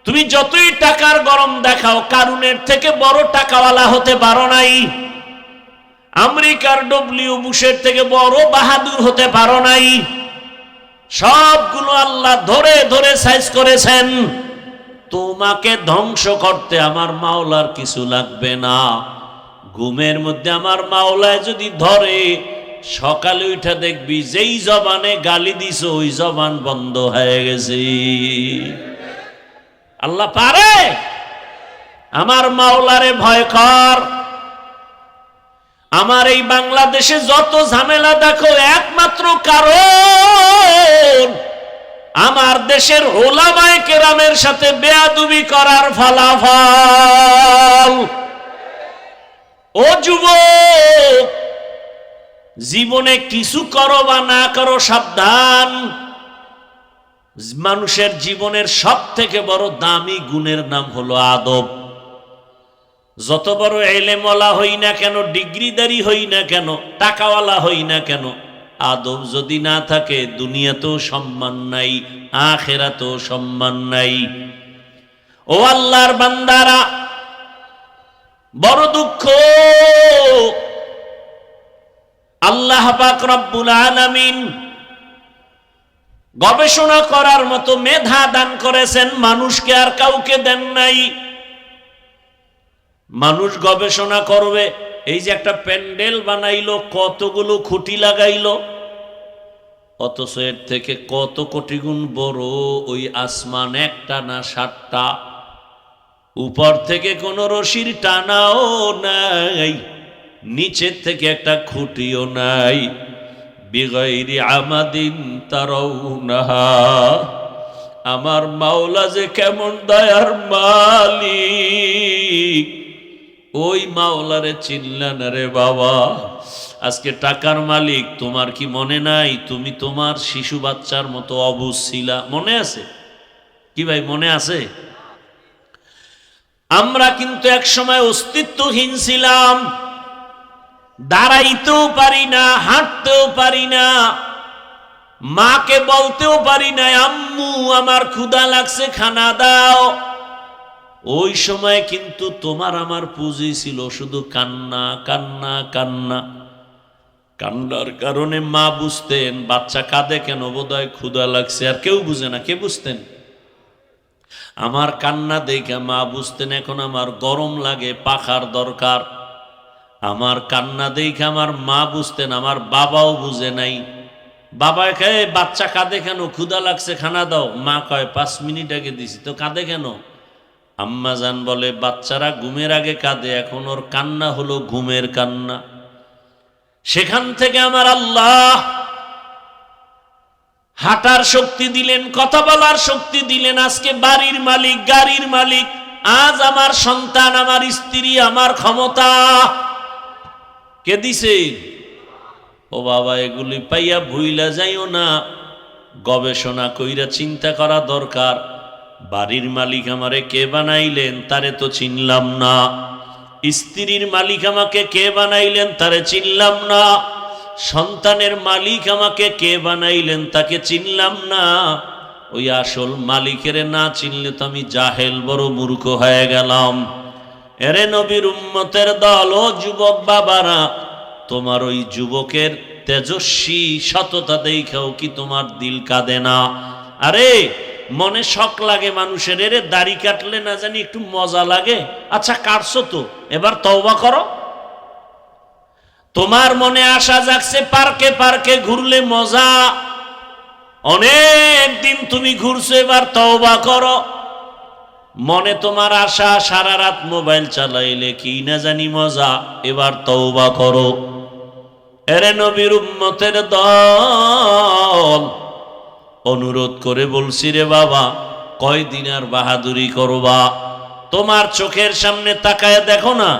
তুমি যতই টাকার গরম দেখাও, কারুনের থেকে বড় টাকাওয়ালা হতে পারো নাই, আমেরিকার ডব্লিউ বুশের থেকে বড় বাহাদুর হতে পারো নাই। সবগুলো আল্লাহ ধরে ধরে সাইজ করেছেন। তোমাকে ধ্বংস করতে আমার মাওলার কিছু লাগবে না। ঘুমের মধ্যে আমার মাওলায় যদি ধরে, সকালে উঠে দেখবি যেই জবানে গালি দিছ ওই জবান বন্ধ হয়ে গেছে। আল্লাহ পারে। আমার মাওলারে ভয় কর। আমার এই বাংলাদেশে যত ঝামেলা দেখো, একমাত্র কারণ আমার দেশের ওলামায়ে কেরামের সাথে বেয়াদবি করার ফলাফল। ও যুবক, জীবনে কিছু করো বা না করো, সাবধান। মানুষের জীবনের সব থেকে বড় দামি গুণের নাম হলো আদব। যত বড় এলেমওয়ালা হই না কেন, ডিগ্রিদারি হই না কেন, টাকাওয়ালা হই না কেন, আদব যদি না থাকে দুনিয়াতেও সম্মান নাই, আখিরাতেও সম্মান নাই। ও আল্লাহর বান্দারা, বড় দুঃখ, আল্লাহ পাক রব্বুল আলামিন গবেষণা করার মতো মেধা দান করেছেন, মানুষকে আর কাউকে দেন নাই। মানুষ গবেষণা করবে। এই যে একটা প্যান্ডেল বানাইলো, কতগুলো খুঁটি লাগাইলো, অথচ এর থেকে কত কোটি গুণ বড় ওই আসমান, একটা না 7টা। উপর থেকে কোনো রশির টানাও নাই, নিচের থেকে একটা খুঁটিও নাই। বিগাইরি আমাদিন তারাউনাহা। আমার মাওলা যে কেমন দয়ার মালিক, ওই মাওলারে চিনলেন রে বাবা। আজকে টাকার মালিক, তোমার কি মনে নাই তুমি তোমার শিশু বাচ্চার মতো অবুঝ ছিলা? মনে আছে কি ভাই, মনে আছে? আমরা কিন্তু এক সময় অস্তিত্বহীন ছিলাম, দাঁড়াইতেও পারি না, হাঁটতেও পারি না, মাকে বলতেও পারি না আম্মু আমার ক্ষুধা লাগছে খানা দাও। ওই সময় কিন্তু তোমার আমার পুঁজি ছিল শুধু কান্না কান্না কান্না। কান্নার কারণে মা বুঝতেন বাচ্চা কাঁদে কেন, বোধহয় ক্ষুধা লাগছে। আর কেউ বুঝে না, কে বুঝতেন? আমার কান্না দেখে মা বুঝতেন এখন আমার গরম লাগে, পাখার দরকার। আমার কান্না দেখে আমার মা বুঝতেন, আমার বাবাও বুঝে নাই। বাবা কয় বাচ্চা কাঁদে কেন, ক্ষুধা লাগছে খানা দাও। মা কয় 5 মিনিট আগে দিছি তো, কাঁদে কেন? আম্মা জান বলে বাচ্চারা ঘুমের আগে কাঁদে, এখন ওর কান্না হলো ঘুমের কান্না। সেখান থেকে আমার আল্লাহ হাঁটার শক্তি দিলেন, কথা বলার শক্তি দিলেন। আজকে বাড়ির মালিক, গাড়ির মালিক। আজ আমার সন্তান, আমার স্ত্রী, আমার ক্ষমতা কে দিছে? ও বাবা, এগুলি পাইয়া ভুইলা যাইও না, গবেষণা কইরা চিন্তা করা দরকার। বাড়ির মালিক আমারে কে বানাইলেন, তারে তো চিনলাম না। স্ত্রীর মালিক আমাকে কে বানাইলেন, তারে চিনলাম না। সন্তানের মালিক আমাকে কে বানাইলেন, তাকে চিনলাম না। ওই আসল মালিকের না চিনলে তো আমি জাহেল, বড় মূর্খ হয়ে গেলাম। এরে নবীর উম্মতের দল, ও যুবক বাবারা, তোমার ওই যুবকের তেজস্বী সততা দেখাও কি তোমার দিল কাঁদে না? আরে মনে শখ লাগে মানুষের, এরে দাড়ি কাটলে না জানি একটু মজা লাগে। আচ্ছা কাটছো তো, এবার তওবা করো। তোমার মনে আশা জাগছে পার্কে পার্কে ঘুরলে মজা, অনেক দিন তুমি ঘুরছো, এবার তওবা করো। মনে তোমার আশা সারা রাত মোবাইল চালাইলে কি না জানি মজা, এবার তওবা করো। এরে নবীর উম্মতের দল, অনুরোধ করে বলছি রে বাবা, কয়দিন আর বাহাদুরি করবা? তোমার চোখের সামনে তাকায় দেখো না,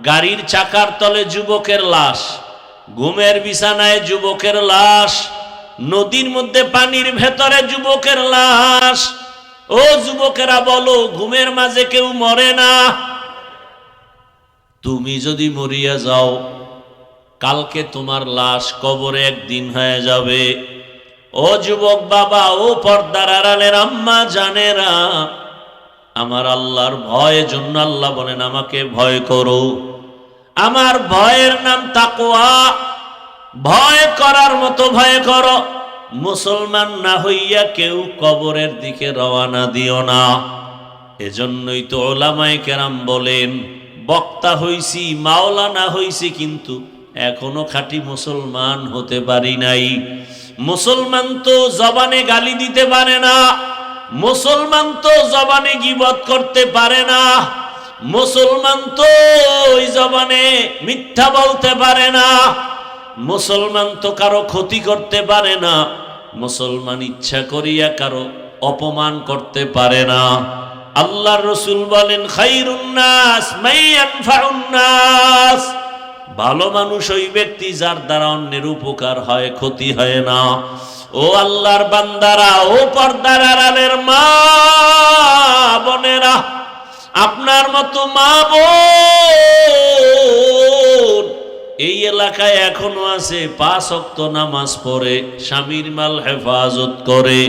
গাড়ির চাকার তলে যুবকের লাশ, ঘুমের বিছানায় যুবকের লাশ, নদীর মধ্যে পানির ভেতরে যুবকের লাশ। ও যুবকেরা বলো, ঘুমের মাঝে কেউ মরে না? তুমি যদি মরিয়া যাও, কালকে তোমার লাশ কবরে একদিন হয়ে যাবে। ও যুবক বাবা, ও পর্দার আড়ালের আম্মা জানেরা, আমার আল্লাহর ভয়ের জন্য আল্লাহ বলেন আমাকে ভয় করো। আমার ভয়ের নাম তাকওয়া। ভয় করার মতো ভয় করো। মুসলমান না হইয়া কেউ কবরের দিকে রওনা দিও না। এজন্যই তো ওলামায়ে কেরাম বলেন, বক্তা হইছি, মাওলানা হইছি, কিন্তু এখনো খাঁটি মুসলমান হতে পারি নাই। মুসলমান তো জবানে গালি দিতে পারে না, মুসলমান তো জবানে গীবত করতে পারে না, মুসলমান তো ওই জবানে মিথ্যা বলতে পারে না, মুসলমান তো কারো ক্ষতি করতে পারে না, মুসলমান ইচ্ছা করিয়া কারো অপমান করতে পারে না। আল্লাহর রাসূল বলেন, খায়রুন নাস মান ইয়ানফাউন নাস, ভালো মানুষ ওই ব্যক্তি যার দ্বারা অন্যের উপকার হয়, ক্ষতি হয় না। ও আল্লাহর বান্দারা, ও পর্দার আড়ালের মা বোনেরা, আপনার মতো মা বোন এই এলাকায় এখনো আছে, 5 ওয়াক্ত নামাজ পড়ে, স্বামীর মাল হেফাজত করে,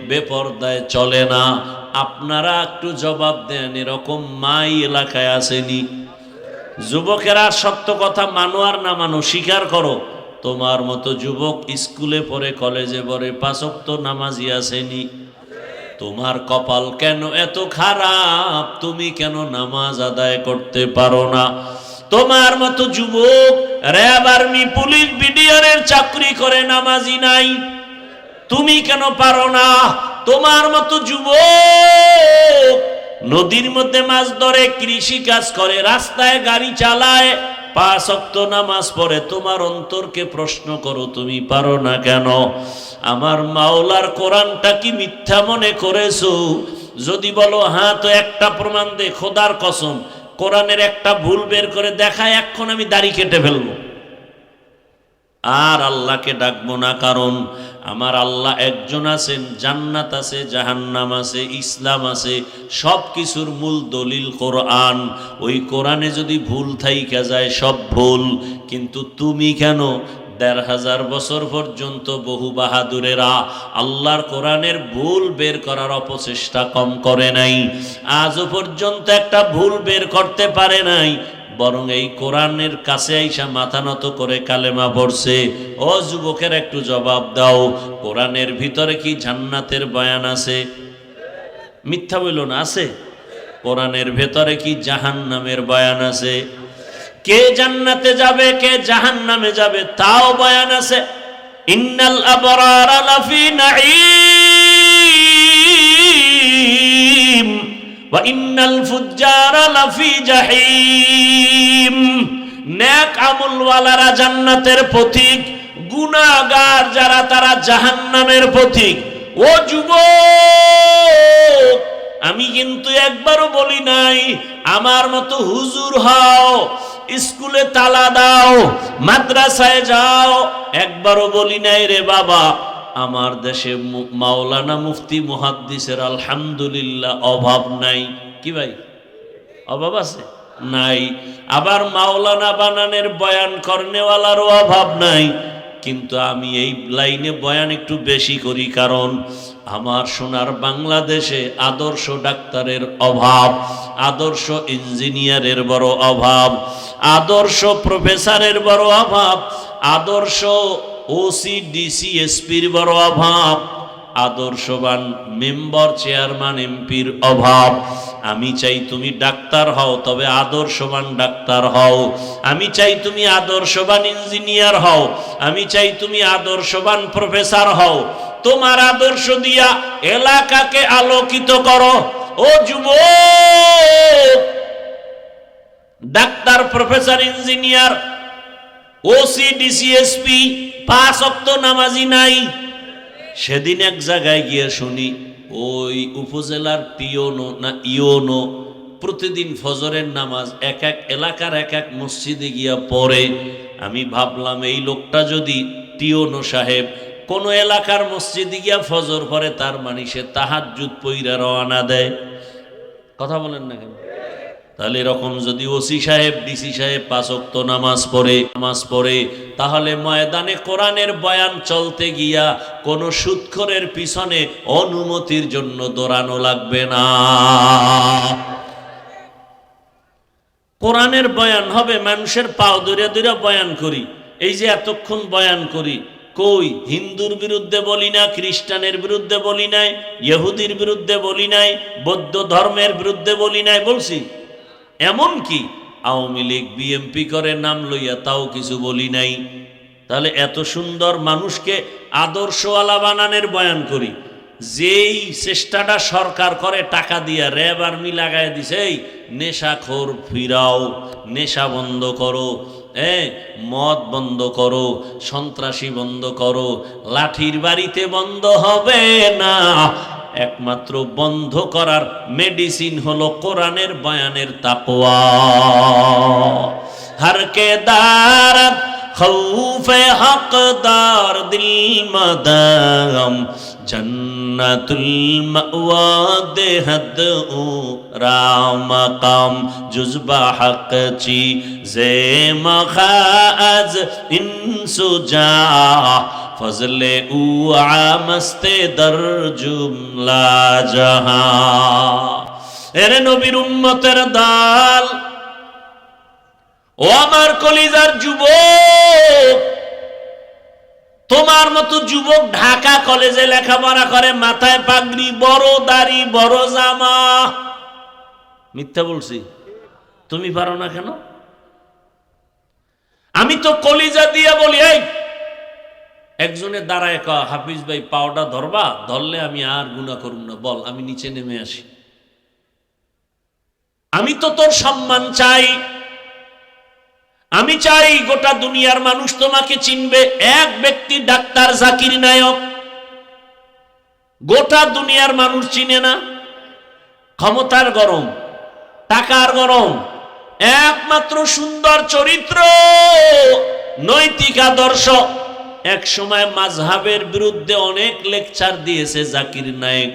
বেপরদায় চলে না। আপনারা একটু জবাব দেন, এরকম মাই এলাকায় আসেনি? যুবকেরা সত্য কথা মানো আর না মানো, স্বীকার করো, তোমার মতো যুবক স্কুলে পড়ে, কলেজে পড়ে, 5 ওয়াক্ত নামাজি আসেনি? তোমার কপাল কেন এত খারাপ? তুমি কেন নামাজ আদায় করতে পারো না? তোমার মতো যুবক র্যাব, আর্মি, পুলিশ, বিডিআরের চাকরি করে, নামাজি নাই, তুমি কেন পারো না? তোমার মতো যুবক নদীর মধ্যে মাছ ধরে, কৃষি কাজ করে, রাস্তায় গাড়ি চালায়, 5 ওয়াক্ত নামাজ পড়ে, তোমার অন্তরকে প্রশ্ন করো, তুমি পারো না কেন? আমার মাওলার কোরআনটা কি মিথ্যা মনে করেছো? যদি বলো হ্যাঁ, তো একটা প্রমাণ দে, খোদার কসম, কোরআনের একটা ভুল বের করে দেখায়, এখন আমি দাড়ি কেটে ফেলবো। আর আল্লাহকে ডাকবো না, কারণ আমার আল্লাহ একজন আছেন, জান্নাত আছে, জাহান্নাম আছে, ইসলাম আছে, সব কিছুর মূল দলিল কোরআন। ওই কোরআনে যদি ভুল থাইকা যায় সব ভুল। কিন্তু তুমি কেন ১৫০০ বছর পর্যন্ত বহু বাহাদুরেরা আল্লাহর কোরআনের ভুল বের করার অপচেষ্টা কম করে নাই? আজও পর্যন্ত একটা ভুল বের করতে পারে নাই, বরং এই কোরআনের কাছে আইসা মাথা নত করে কালেমা পড়ছে। ও যুবকের একটু জবাব দাও, কোরআনের ভিতরে কি জান্নাতের বয়ান আছে? মিথ্যা বইল না, আছে। কোরআনের ভেতরে কি জাহান্নামের বয়ান আছে? কে জান্নাতে যাবে কে জাহান্নামে যাবে তাও বয়ান আছে। ইন্নাল আবরারা লাফি নাঈম ওয়া ইন্নাল ফুজ্জারা লাফি জাহিম। নেক আমলওয়ালারা জান্নাতের পথিক, গুনাহগার যারা তারা জাহান্নামের পথিক। ও যুবক, আমি কিন্তু একবারও বলি নাই আমার মতো হুজুর হও, স্কুলে তালা দাও, মাদ্রাসায় যাও, একবারও বলি নাই রে বাবা। আমার দেশে মাওলানা মুফতি মুহাদ্দিসের আলহামদুলিল্লাহ অভাব নাই। কি ভাই, অভাব আছে? নাই। আবার মাওলানা বানানের বয়ান করনেওয়ালারও অভাব নাই। কিন্তু আমি এই লাইনে বয়ান একটু বেশি করি, কারণ আমার সোনার বাংলাদেশে আদর্শ ডাক্তারের অভাব, আদর্শ ইঞ্জিনিয়ারের বড় অভাব, আদর্শ প্রফেসরের বড় অভাব, আদর্শ ওসি ডিসি এসপির বড় অভাব, আদর্শবান মেম্বার চেয়ারম্যান এমপির অভাব। আমি চাই তুমি ডাক্তার হও, তবে আদর্শবান ডাক্তার হও। আমি চাই তুমি আদর্শবান ইঞ্জিনিয়ার হও। আমি চাই তুমি আদর্শবান প্রফেসর হও। তোমার আদর্শ দিয়া এলাকাকে আলোকিত করো। ও যুবক, doctor, professor, engineer, OC DC SP ৫ ওয়াক্ত নামাজি নাই। সেদিন এক জায়গায় গিয়ে শুনি ওই উপজেলার পিওনো না ইওনো প্রতিদিন ফজরের নামাজ এক এক এলাকার এক এক মসজিদে গিয়া পড়ে। আমি ভাবলাম এই লোকটা যদি টিওনো সাহেব কোন এলাকার মসজিদে গিয়া ফজর পড়ে, তার মানে সে তাহাজ্জুদ পইরা রওনা দেয়। কথা বলেন না কেন? তাহলে এরকম যদি ওসি সাহেব ডিসি সাহেব ৫ ওয়াক্ত নামাজ পড়ে, তাহলে ময়দানে কোরআনের বয়ান চলতে গিয়া কোন সুদখোরের পিছনে অনুমতির জন্য দৌড়ানো লাগবে না। কোরআনের বয়ান হবে, মানুষের পাও ধরে ধরে বয়ান করি। এই যে এতক্ষণ বয়ান করি, কই হিন্দুর বিরুদ্ধে বলি না, খ্রিস্টানের বিরুদ্ধে বলি নাই, ইহুদির বিরুদ্ধে বলি নাই, বৌদ্ধ ধর্মের বিরুদ্ধে বলি নাই, বলছি? এমনকি আওয়ামী লীগ বিএমপি করে নাম লইয়া তাও কিছু বলি নাই। তাহলে এত সুন্দর মানুষকে আদর্শওয়ালা বানানোর বয়ান করি। যেই চেষ্টাটা সরকার করে টাকা দিয়া, র্যাব আর্মি লাগাই দিছে, এই নেশাখোর ফিরাও, নেশা বন্ধ করো, মদ বন্ধ করো, সন্ত্রাসী বন্ধ করো, লাঠির বাড়িতে বন্ধ হবে না। একমাত্র বন্ধ করার মেডিসিন হলো কোরআনের বয়ানের তাকওয়া। হর কে দারত খৌফে হকদার দিল মদাম জন্নতুল মাওয়া দেহদ ও রামকাম জুজবা হক চি জে মখাজ ইনসুজা ফজলে উ আমস্তে দর জুমলা জাহান। এরে নবীর উম্মতের দল, ও আমার কলিজার যুবক, তোমার মতো যুবক ঢাকা কলেজে লেখাপড়া করে, মাথায় পাগড়ি, বড় দাড়ি, বড় জামা। মিথ্যা বলছি? তুমি পারো না কেন? আমি তো কলিজা দিয়ে বলি, এই একজনে দাঁড়ায় ক, হাফিজ ভাই পাওটা ধরবা, ধরলে আমি আর গুনাহ করব না, বল আমি নিচে নেমে আসি। আমি তো তোর সম্মান চাই। আমি চাই গোটা দুনিয়ার মানুষ তোমাকে চিনবে। এক ব্যক্তি ডাক্তার জাকির নায়ক, গোটা দুনিয়ার মানুষ চিনে না। ক্ষমতার গরম, টাকার গরম, একমাত্র সুন্দর চরিত্র নৈতিক আদর্শ। এক সময় মাযহাবের বিরুদ্ধে অনেক লেকচার দিয়েছে জাকির নায়েক,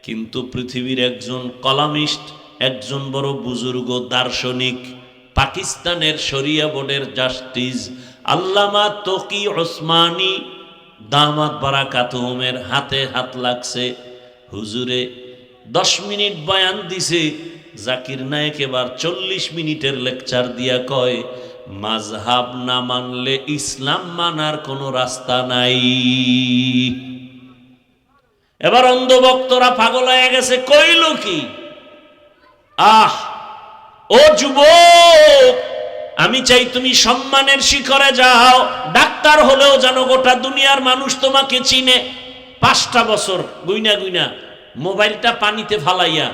কিন্তু পৃথিবীর একজন কলামিস্ট, একজন বড় বুজুর্গ দার্শনিক, পাকিস্তানের শরিয়া বোর্ডের জাস্টিস আল্লামা তকি ওসমানী দামাত বারাকাতুহুমের হাতে হাত লাগছে। হুজুরে 10 মিনিট বয়ান দিছে, জাকির নায়েক এবার 40 মিনিটের লেকচার দিয়া কয়, মাযহাব না মানলে ইসলাম মানার কোনো রাস্তা নাই। এবার অন্ধভক্তরা পাগল হয়ে গেছে, কইল কি? ও যুবক, আমি চাই তুমি সম্মানের শিখরে যাও, ডাক্তার হলেও যেন গোটা দুনিয়ার মানুষ তোমাকে চিনে। 5টা বছর গুইনা গুইনা মোবাইলটা পানিতে ফালাইয়া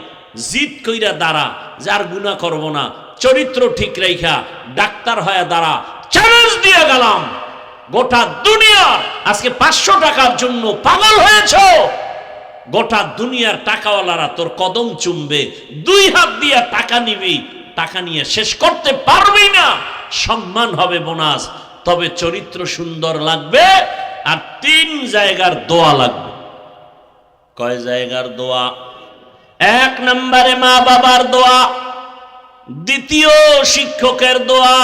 জিদ কইরা দাঁড়া, যার গুনাহ করব না, চরিত্র ঠিক রাইখা ডাক্তার হয়ে দাঁড়া। চ্যালেঞ্জ দিয়ে গেলাম, গোটা দুনিয়া আজকে 500 টাকার জন্য পাগল হয়েছ, গোটা দুনিয়ার টাকাওয়ালারা তোর কদম চুমবে, 2 হাত দিয়ে টাকা নিবি, টাকা নিয়ে শেষ করতে পারবি না। সম্মান হবে বোনাস, তবে চরিত্র সুন্দর লাগবে, আর 3 জায়গার দোয়া লাগবে। কয় জায়গার দোয়া? 1 নম্বরে মা বাবার দোয়া, দ্বিতীয় শিক্ষকের দোয়া,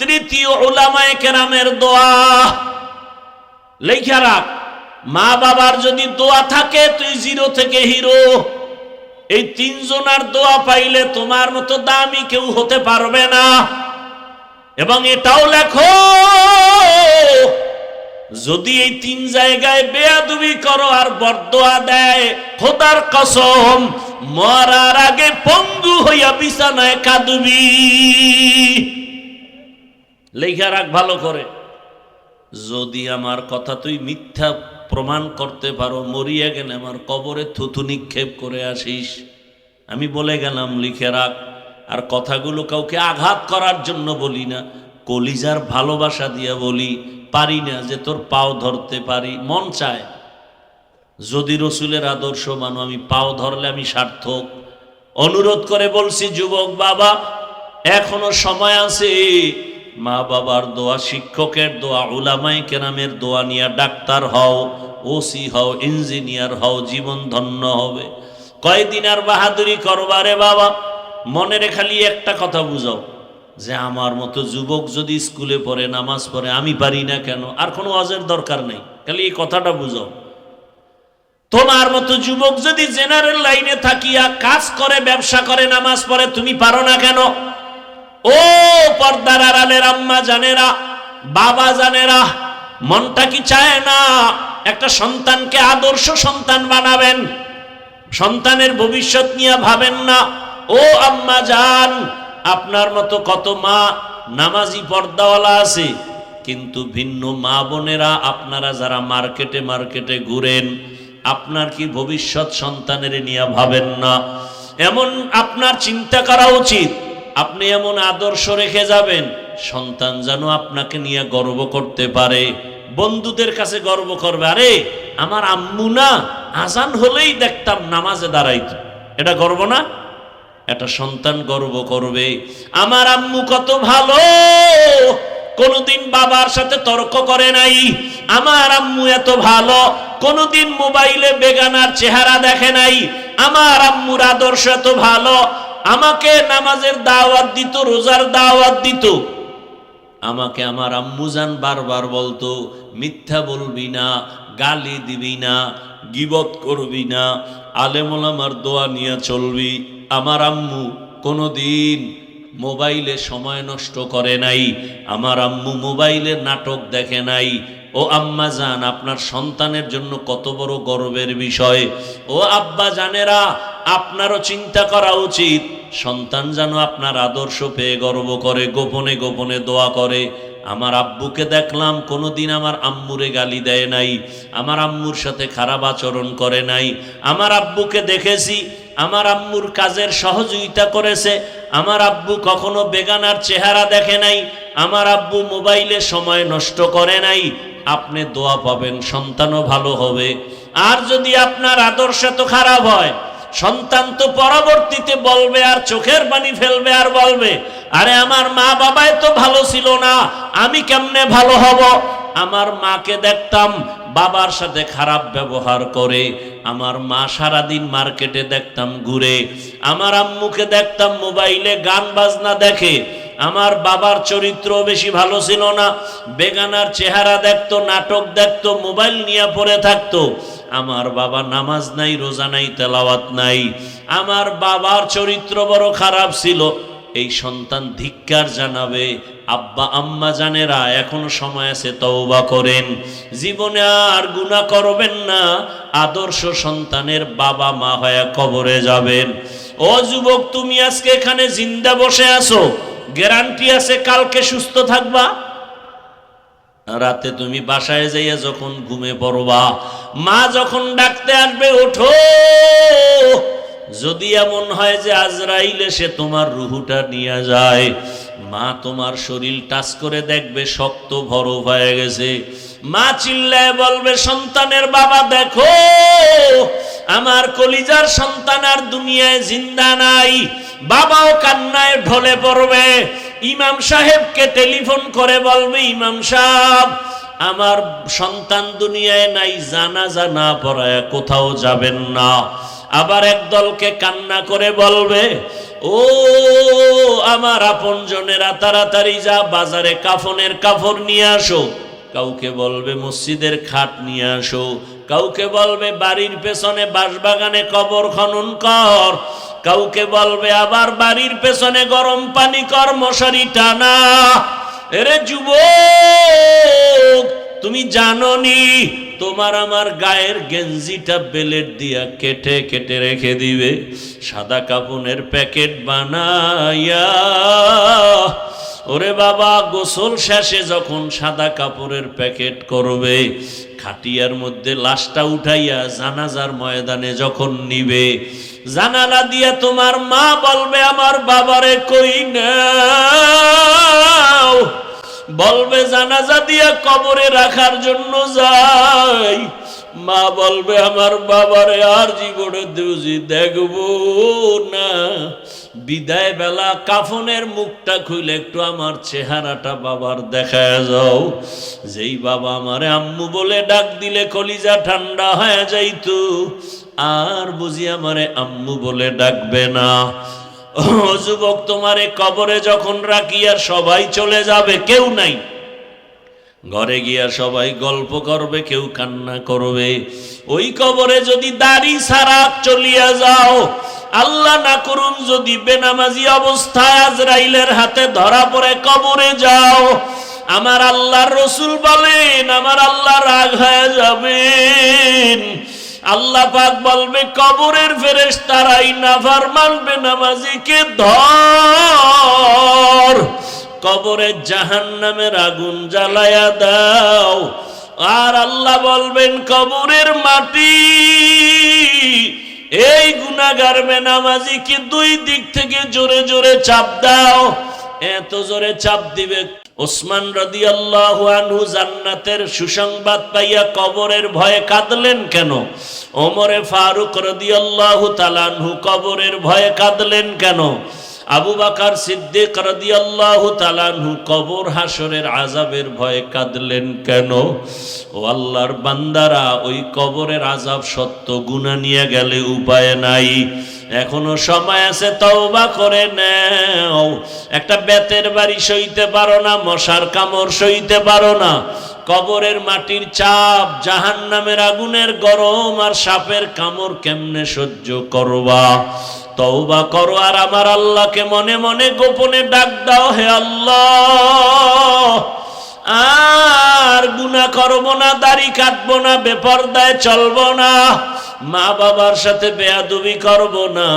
তৃতীয় উলামায়ে কেরামের দোয়া। লেখা রাখ, মা বাবার যদি দোয়া থাকে তুই 0 থেকে হিরো। এই 3 জনের দোয়া পাইলে তোমার মতো দামি কেউ হতে পারবে না। এবং এটাও লেখো, যদি এই 3 জায়গায় বেয়াদবি করো আর বরদোয়া দেয়, খোদার কসম মরার আগে পঙ্গু হইয়া বিছানায় কাঁদবি। লেখা রাখ ভালো করে, যদি আমার কথা তুই মিথ্যা প্রমাণ করতে পারো, মরিয়া গেলে আমার কবরে থুতু নিক্ষেপ করে আসিস। আমি বলে গেলাম, লিখে রাখ। আর কথাগুলো কাউকে আঘাত করার জন্য বলি না, কলিজার ভালোবাসা দিয়া বলি। পারি না যে তোর পাও ধরতে পারি, মন চায় যদি রসুলের আদর্শ মানো, আমি পাও ধরলে আমি সার্থক। অনুরোধ করে বলছি, যুবক বাবা, এখনো সময় আছে। মা বাবার দোয়া, শিক্ষকের দোয়া, উলামায়ে কেরামের দোয়া নিয়ে ডাক্তার হও, ওসি হও, ইঞ্জিনিয়ার হও, জীবন ধন্য হবে। কয়দিন আর বাহাদুরি করবারে বাবা? মনের খালি একটা কথা বুঝাও, যে আমার মতো যুবক যদি স্কুলে পড়ে, নামাজ পড়ে, আমি পারি না কেন? আর কোনো ওয়াজের দরকার নেই, খালি এই কথাটা বুঝাও। তোমার মতো যুবক যদি জেনারেল লাইনে থাকিয়া কাজ করে, ব্যবসা করে, নামাজ পড়ে, তুমি পারো না কেন? ও পর্দার আড়ালের আম্মা জানেরা, বাবা জানেরা, মনটা কি চায় না একটা সন্তানকে আদর্শ সন্তান বানাবেন? সন্তানের ভবিষ্যৎ নিয়ে ভাবেন না? ও আম্মা জান, আপনার মতো কত মা নামাজি পর্দাওয়ালা আছে, কিন্তু ভিন্ন মা বোনেরা আপনারা যারা মার্কেটে মার্কেটে ঘুরেন, আপনার কি ভবিষ্যৎ সন্তানের নিয়ে ভাবেন না? এমন আপনার চিন্তা করা উচিত, আপনি এমন আদর্শ রেখে যাবেন, সন্তান যেন আপনাকে নিয়ে গর্ব করতে পারে, বন্ধুদের কাছে গর্ব করবে, আরে আমার আম্মু না আজান হলেই দেখতাম নামাজে দাঁড়াইতো। এটা গর্ব না? একটা সন্তান গর্ব করবে, আমার আম্মু কত ভালো, কোনদিন বাবার সাথে তর্ক করে নাই, আমার আম্মু এত ভালো, কোনদিন মোবাইলে বেগানার চেহারা দেখে নাই, আমার আম্মুর আদর্শ এত ভালো, আমাকে নামাজের দাওয়াত দিত, রোজার দাওয়াত দিত। আমাকে আমার আম্মু জান বারবার বলতো, মিথ্যা বলবি না, গালি দিবি না, গীবত করবি না, আলেম ওলামার দোয়া নিয়ে চলবি। আমার আম্মু কোনোদিন মোবাইলে সময় নষ্ট করে নাই, আমার আম্মু মোবাইলের নাটক দেখে নাই। ও আম্মা জান, আপনার সন্তানের জন্য কত বড় গর্বের বিষয়। ও আব্বা জানেরা, আপনারও চিন্তা করা উচিত, সন্তান যেন আপনার আদর্শ পেয়ে গর্ব করে, গোপনে গোপনে দোয়া করে। আমার আব্বুকে দেখলাম কোনোদিন আমার আম্মুরে গালি দেয় নাই, আমার আম্মুর সাথে খারাপ আচরণ করে নাই। আমার আব্বুকে দেখেছি আমার আম্মুর কাজের সহযোগিতা করেছে, আমার আব্বু কখনো বেগানার চেহারা দেখে নাই, আমার আব্বু মোবাইলে সময় নষ্ট করে নাই। আপনি দোয়া পাবেন, সন্তানও ভালো হবে। আর যদি আপনার আদর্শ তো খারাপ হয়, সন্তান তো পরবর্তীতে বলবে আর চোখের পানি ফেলবে আর বলবে, আরে আমার মা বাবাই তো ভালো ছিল না, আমি কেমনে ভালো হব? আমার মাকে দেখতাম বাবার সাথে খারাপ ব্যবহার করে, আমার মা সারাদিন মার্কেটে দেখতাম ঘুরে, আমার আম্মুকে দেখতাম মোবাইলে গান বাজনা দেখে, আমার বাবার চরিত্র বেশি ভালো ছিল না, বেগানার চেহারা দেখতো, নাটক দেখতো, মোবাইল নিয়ে পড়ে থাকতো, আমার বাবা নামাজ নাই, রোজা নাই, তেলাওয়াত নাই, আমার বাবার চরিত্র বড় খারাপ ছিল। এই সন্তান ধিক্কার জানাবে। আব্বা আম্মা জানেরা, এখনো সময় আছে, তওবা করেন, জীবনে আর গুনাহ করবেন না, আদর্শ সন্তানের বাবা মা হয়ে কবরে যাবেন। ও যুবক, তুমি আজকে এখানে জিন্দা বসে আছো, গ্যারান্টি আছে কালকে সুস্থ থাকবা? রাতে তুমি বাসায় যাইয়া যখন ঘুমে পড়বা, মা যখন ডাকতে আসবে, ওঠো, যদি এমন হয় যে আজরাইল এসে তোমার রুহুটা নিয়ে যায়, মা তোমার শরীর টাচ করে দেখবে শক্ত বরফ হয়ে গেছে, মা চিল্লায় বলবে, সন্তানের বাবা দেখো, আমার কলিজার সন্তান আর দুনিয়ায় জিন্দা নাই। বাবাও কান্নায় ঢলে পড়বে, ইমাম সাহেবকে টেলিফোন করে বলবে, ইমাম সাহেব, আমার সন্তান দুনিয়ায় নাই, জানাজা না পড়ায় কোথাও যাবেন না। আবার একদলকে কান্না করে বলবে, ও আমার আপনজনেরা, তাড়াতাড়ি যা বাজারে কাফনের কাপড় নিয়ে আসো। কাউকে বলবে মসজিদের খাট নিয়ে আসো, কাউকে বলবে বাড়ির পেছনে বাঁশবাগানে কবর খনন কর, কাউকে বলবে আবার বাড়ির পেছনে গরম পানি কর, মশারি টানা। এরে যুবক, তুমি জানোনি তোমার আমার গায়ের গেঞ্জিটা বেলেট দিয়া কেটে কেটে রেখে দিবে, সাদা কাপনের প্যাকেট বানাইয়া। ওরে বাবা, গোসল শেষে যখন সাদা কাপড়ের প্যাকেট করবে, খাটিয়ার মধ্যে লাশটা উঠাইয়া জানাজার ময়দানে যখন নিবে, জানালা দিয়া তোমার মা বলবে, আমার বাবারে কই নাও, বলবে জানাজা দিয়া কবরে রাখার জন্য যাই। মা বলবে, আমার বাবারে আর জীবনে দুজি দেখবো না, বিদায় বেলা কাফনের মুখটা খুলে একটু আমার চেহারাটা বাবার দেখায় যাও। যেই বাবা আমারে আম্মু বলে ডাক দিলে কলিজা ঠান্ডা হয়ে যাইতো, আর বুঝি আমারে আম্মু বলে ডাকবে না। ও যুবক, তোমারে কবরে যখন রাখিয়া সবাই চলে যাবে, কেউ নাই, ঘরে গিয়া সবাই গল্প করবে, কেউ কান্না করবে। ওই কবরে যদি দাড়ি ছাড়া চলিয়া যাও, আল্লাহ না করুন যদি বেনামাজি অবস্থায় আজরাইলের হাতে ধরা পড়ে কবরে যাও, আমার আল্লাহর রাসূল বলেন, আমার আল্লাহ রাগ হয়ে যাবেন। আল্লাহ পাক বলবে, কবরের ফেরেশতারাই নাফরমান বেনামাজিকে ধর, কবরে জাহান্নামের আগুন জ্বালায়া দাও। আর আল্লাহ বলবেন, কবরের মাটি এই গুনাহগার বেনামাজিকে দুই দিক থেকে জোরে জোরে চাপ দাও। এত জোরে চাপ দিবে, ওসমান রাদিয়াল্লাহু আনহু জান্নাতের সুসংবাদ পাইয়া কবরের ভয়ে কাঁদলেন কেন? ওমরে ফারুক রাদিয়াল্লাহু তাআলা আনহু কবরের ভয়ে কাঁদলেন কেন? আবু বকর সিদ্দিক রাদিয়াল্লাহু তাআলা আনহু কবর হাসরের আযাবের ভয়ে কাঁদলেন কেন? ও আল্লাহর বান্দারা, ওই কবরের আযাব সত্য, গুনাহ নিয়ে গেলে উপায় নাই, এখনো সময় আছে, তওবা করে নাও। একটা বেতের বাড়ি সইতে পারো না, মশার কামড় সইতে পারো না, কবরের মাটির চাপ, জাহান্নামের আগুনের গরম আর সাপের কামড় কেমনে সহ্য করবা? তওবা করো আর আমার আল্লাহকে মনে মনে গোপনে ডাক দাও, হে আল্লাহ, আর গুনাহ করব না, দাড়ি কাটবো না, বেপরদায় চলবো না, মা বাবার সাথে বেয়াদবি করব না,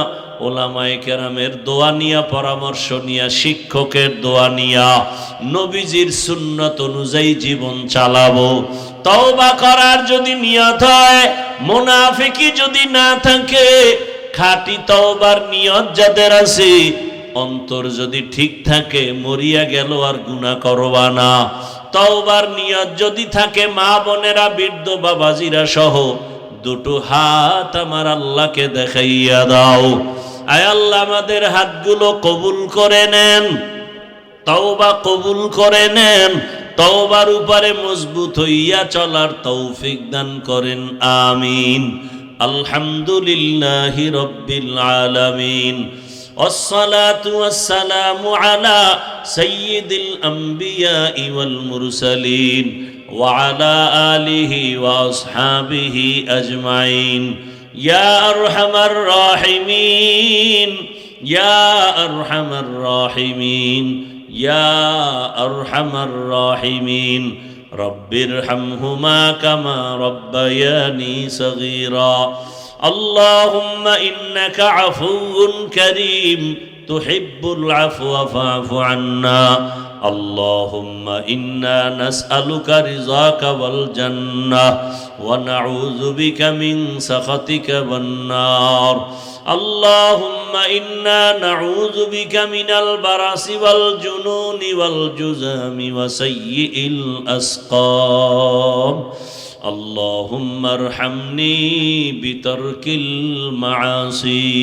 ওলামায়ে কেরামের দোয়া নিয়া, পরামর্শ নিয়া, শিক্ষকের দোয়া নিয়া, নবীজির সুন্নত অনুযায়ী জীবন চালাবো। তওবা করার যদি নিয়ত হয়, মুনাফিকি যদি না থাকে, খাঁটি তওবার নিয়ত যাদের আছে, অন্তর যদি ঠিক থাকে, মরিয়া গেল আর গুনাহ করবা না। তওবার নিয়ত যদি থাকে, মা বোনেরা, বৃদ্ধ বাবাজিরা সহ দুটো হাত আমার আল্লাহকে দেখাইয়া দাও। আয় আল্লাহ আমাদের হাতগুলো কবুল করে নেন, তওবা কবুল করে নেন, তওবার উপরে মজবুত হইয়া চলার তৌফিক দান করেন, আমিন। আলহামদুলিল্লাহি রাব্বিল আলামিন। والصلاة والسلام على سيد الأنبياء والمرسلين وعلى آله وأصحابه أجمعين يا أرحم الراحمين يا أرحم الراحمين يا أرحم الراحمين رب ارحمهما كما ربياني صغيرا اللهم إنك عفو كريم تحب العفو فاعف عنا اللهم إنا نسألك رضاك والجنة ونعوذ بك من سخطك والنار اللهم إنا نعوذ بك من البرص والجنون والجذام وسيء الأسقام اللهم ارحمني بترك المعاصي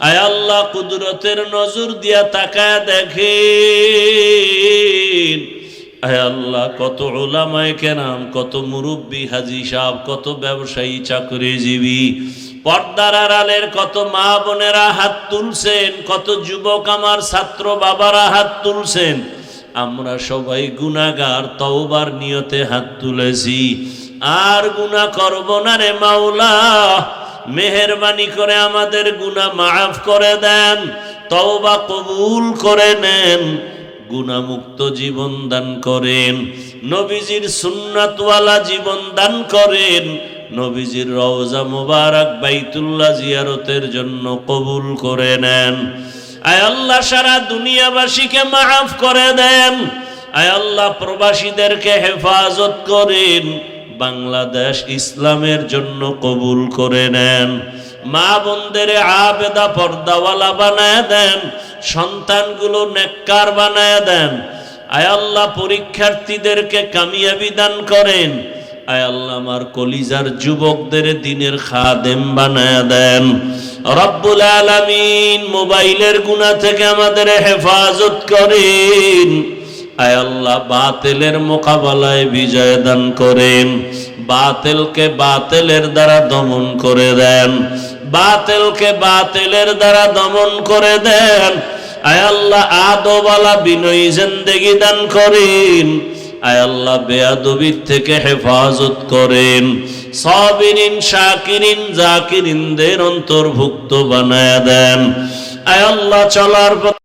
আয় আল্লাহ কুদরতের নজর দিয়া তাকায় দেখেন। আয় আল্লাহ কত উলামায়ে কেরাম, কত মুরব্বী হাজী সাহেব, কত ব্যবসায়ী চাকরিজীবী, পর্দার আড়ালের কত মা বোনেরা হাত তুলছেন, কত যুবক আমার ছাত্র বাবারা হাত তুলছেন। আমরা সবাই গুনাহগার, তওবার নিয়তে হাত তুলেছি, আর গুনাহ করব না রে মাওলা। মেহেরবানি করে আমাদের গুনাহ মাফ করে দেন, তওবা কবুল করে নেন, গুনাহমুক্ত জীবন দান করেন, নবীজির সুন্নাতওয়ালা জীবন দান করেন, নবীজির রওজা মুবারক বাইতুল্লাহ জিয়ারতের জন্য কবুল করে নেন। আয় আল্লাহ সারা দুনিয়াবাসীকে মাফ করে দেন। আয় আল্লাহ প্রবাসীদেরকে হেফাজত করেন, বাংলাদেশ ইসলামের জন্য কবুল করে নেন। মা বোনদের আবেদা পর্দাওয়ালা বানায় দেন, সন্তানগুলো নেককার বানায় দেন। আয় আল্লাহ পরীক্ষার্থীদেরকে কামিয়াবি দান করেন। আয় আল্লাহ আমার কলিজার যুবকদের দ্বীনের খাদেম বানায় দেন। রব্বুল আলামিন মোবাইলের গুনাহ থেকে আমাদের হেফাজত করেন। আয় আল্লাহ বাতিলের মোকাবেলায় বিজয় দান করেন, বাতিলকে বাতিলের দ্বারা দমন করে দেন, বাতিলকে বাতিলের দ্বারা দমন করে দেন। আয় আল্লাহ আদওয়ালা বিনয়ী জিন্দেগি দান করেন। আয় আল্লাহ বেয়াদবির থেকে হেফাজত করেন, সাবিরিন শাকিরিন জাকিরিনদের অন্তর্ভুক্ত বানায় দেন। আয় আল্লাহ চলার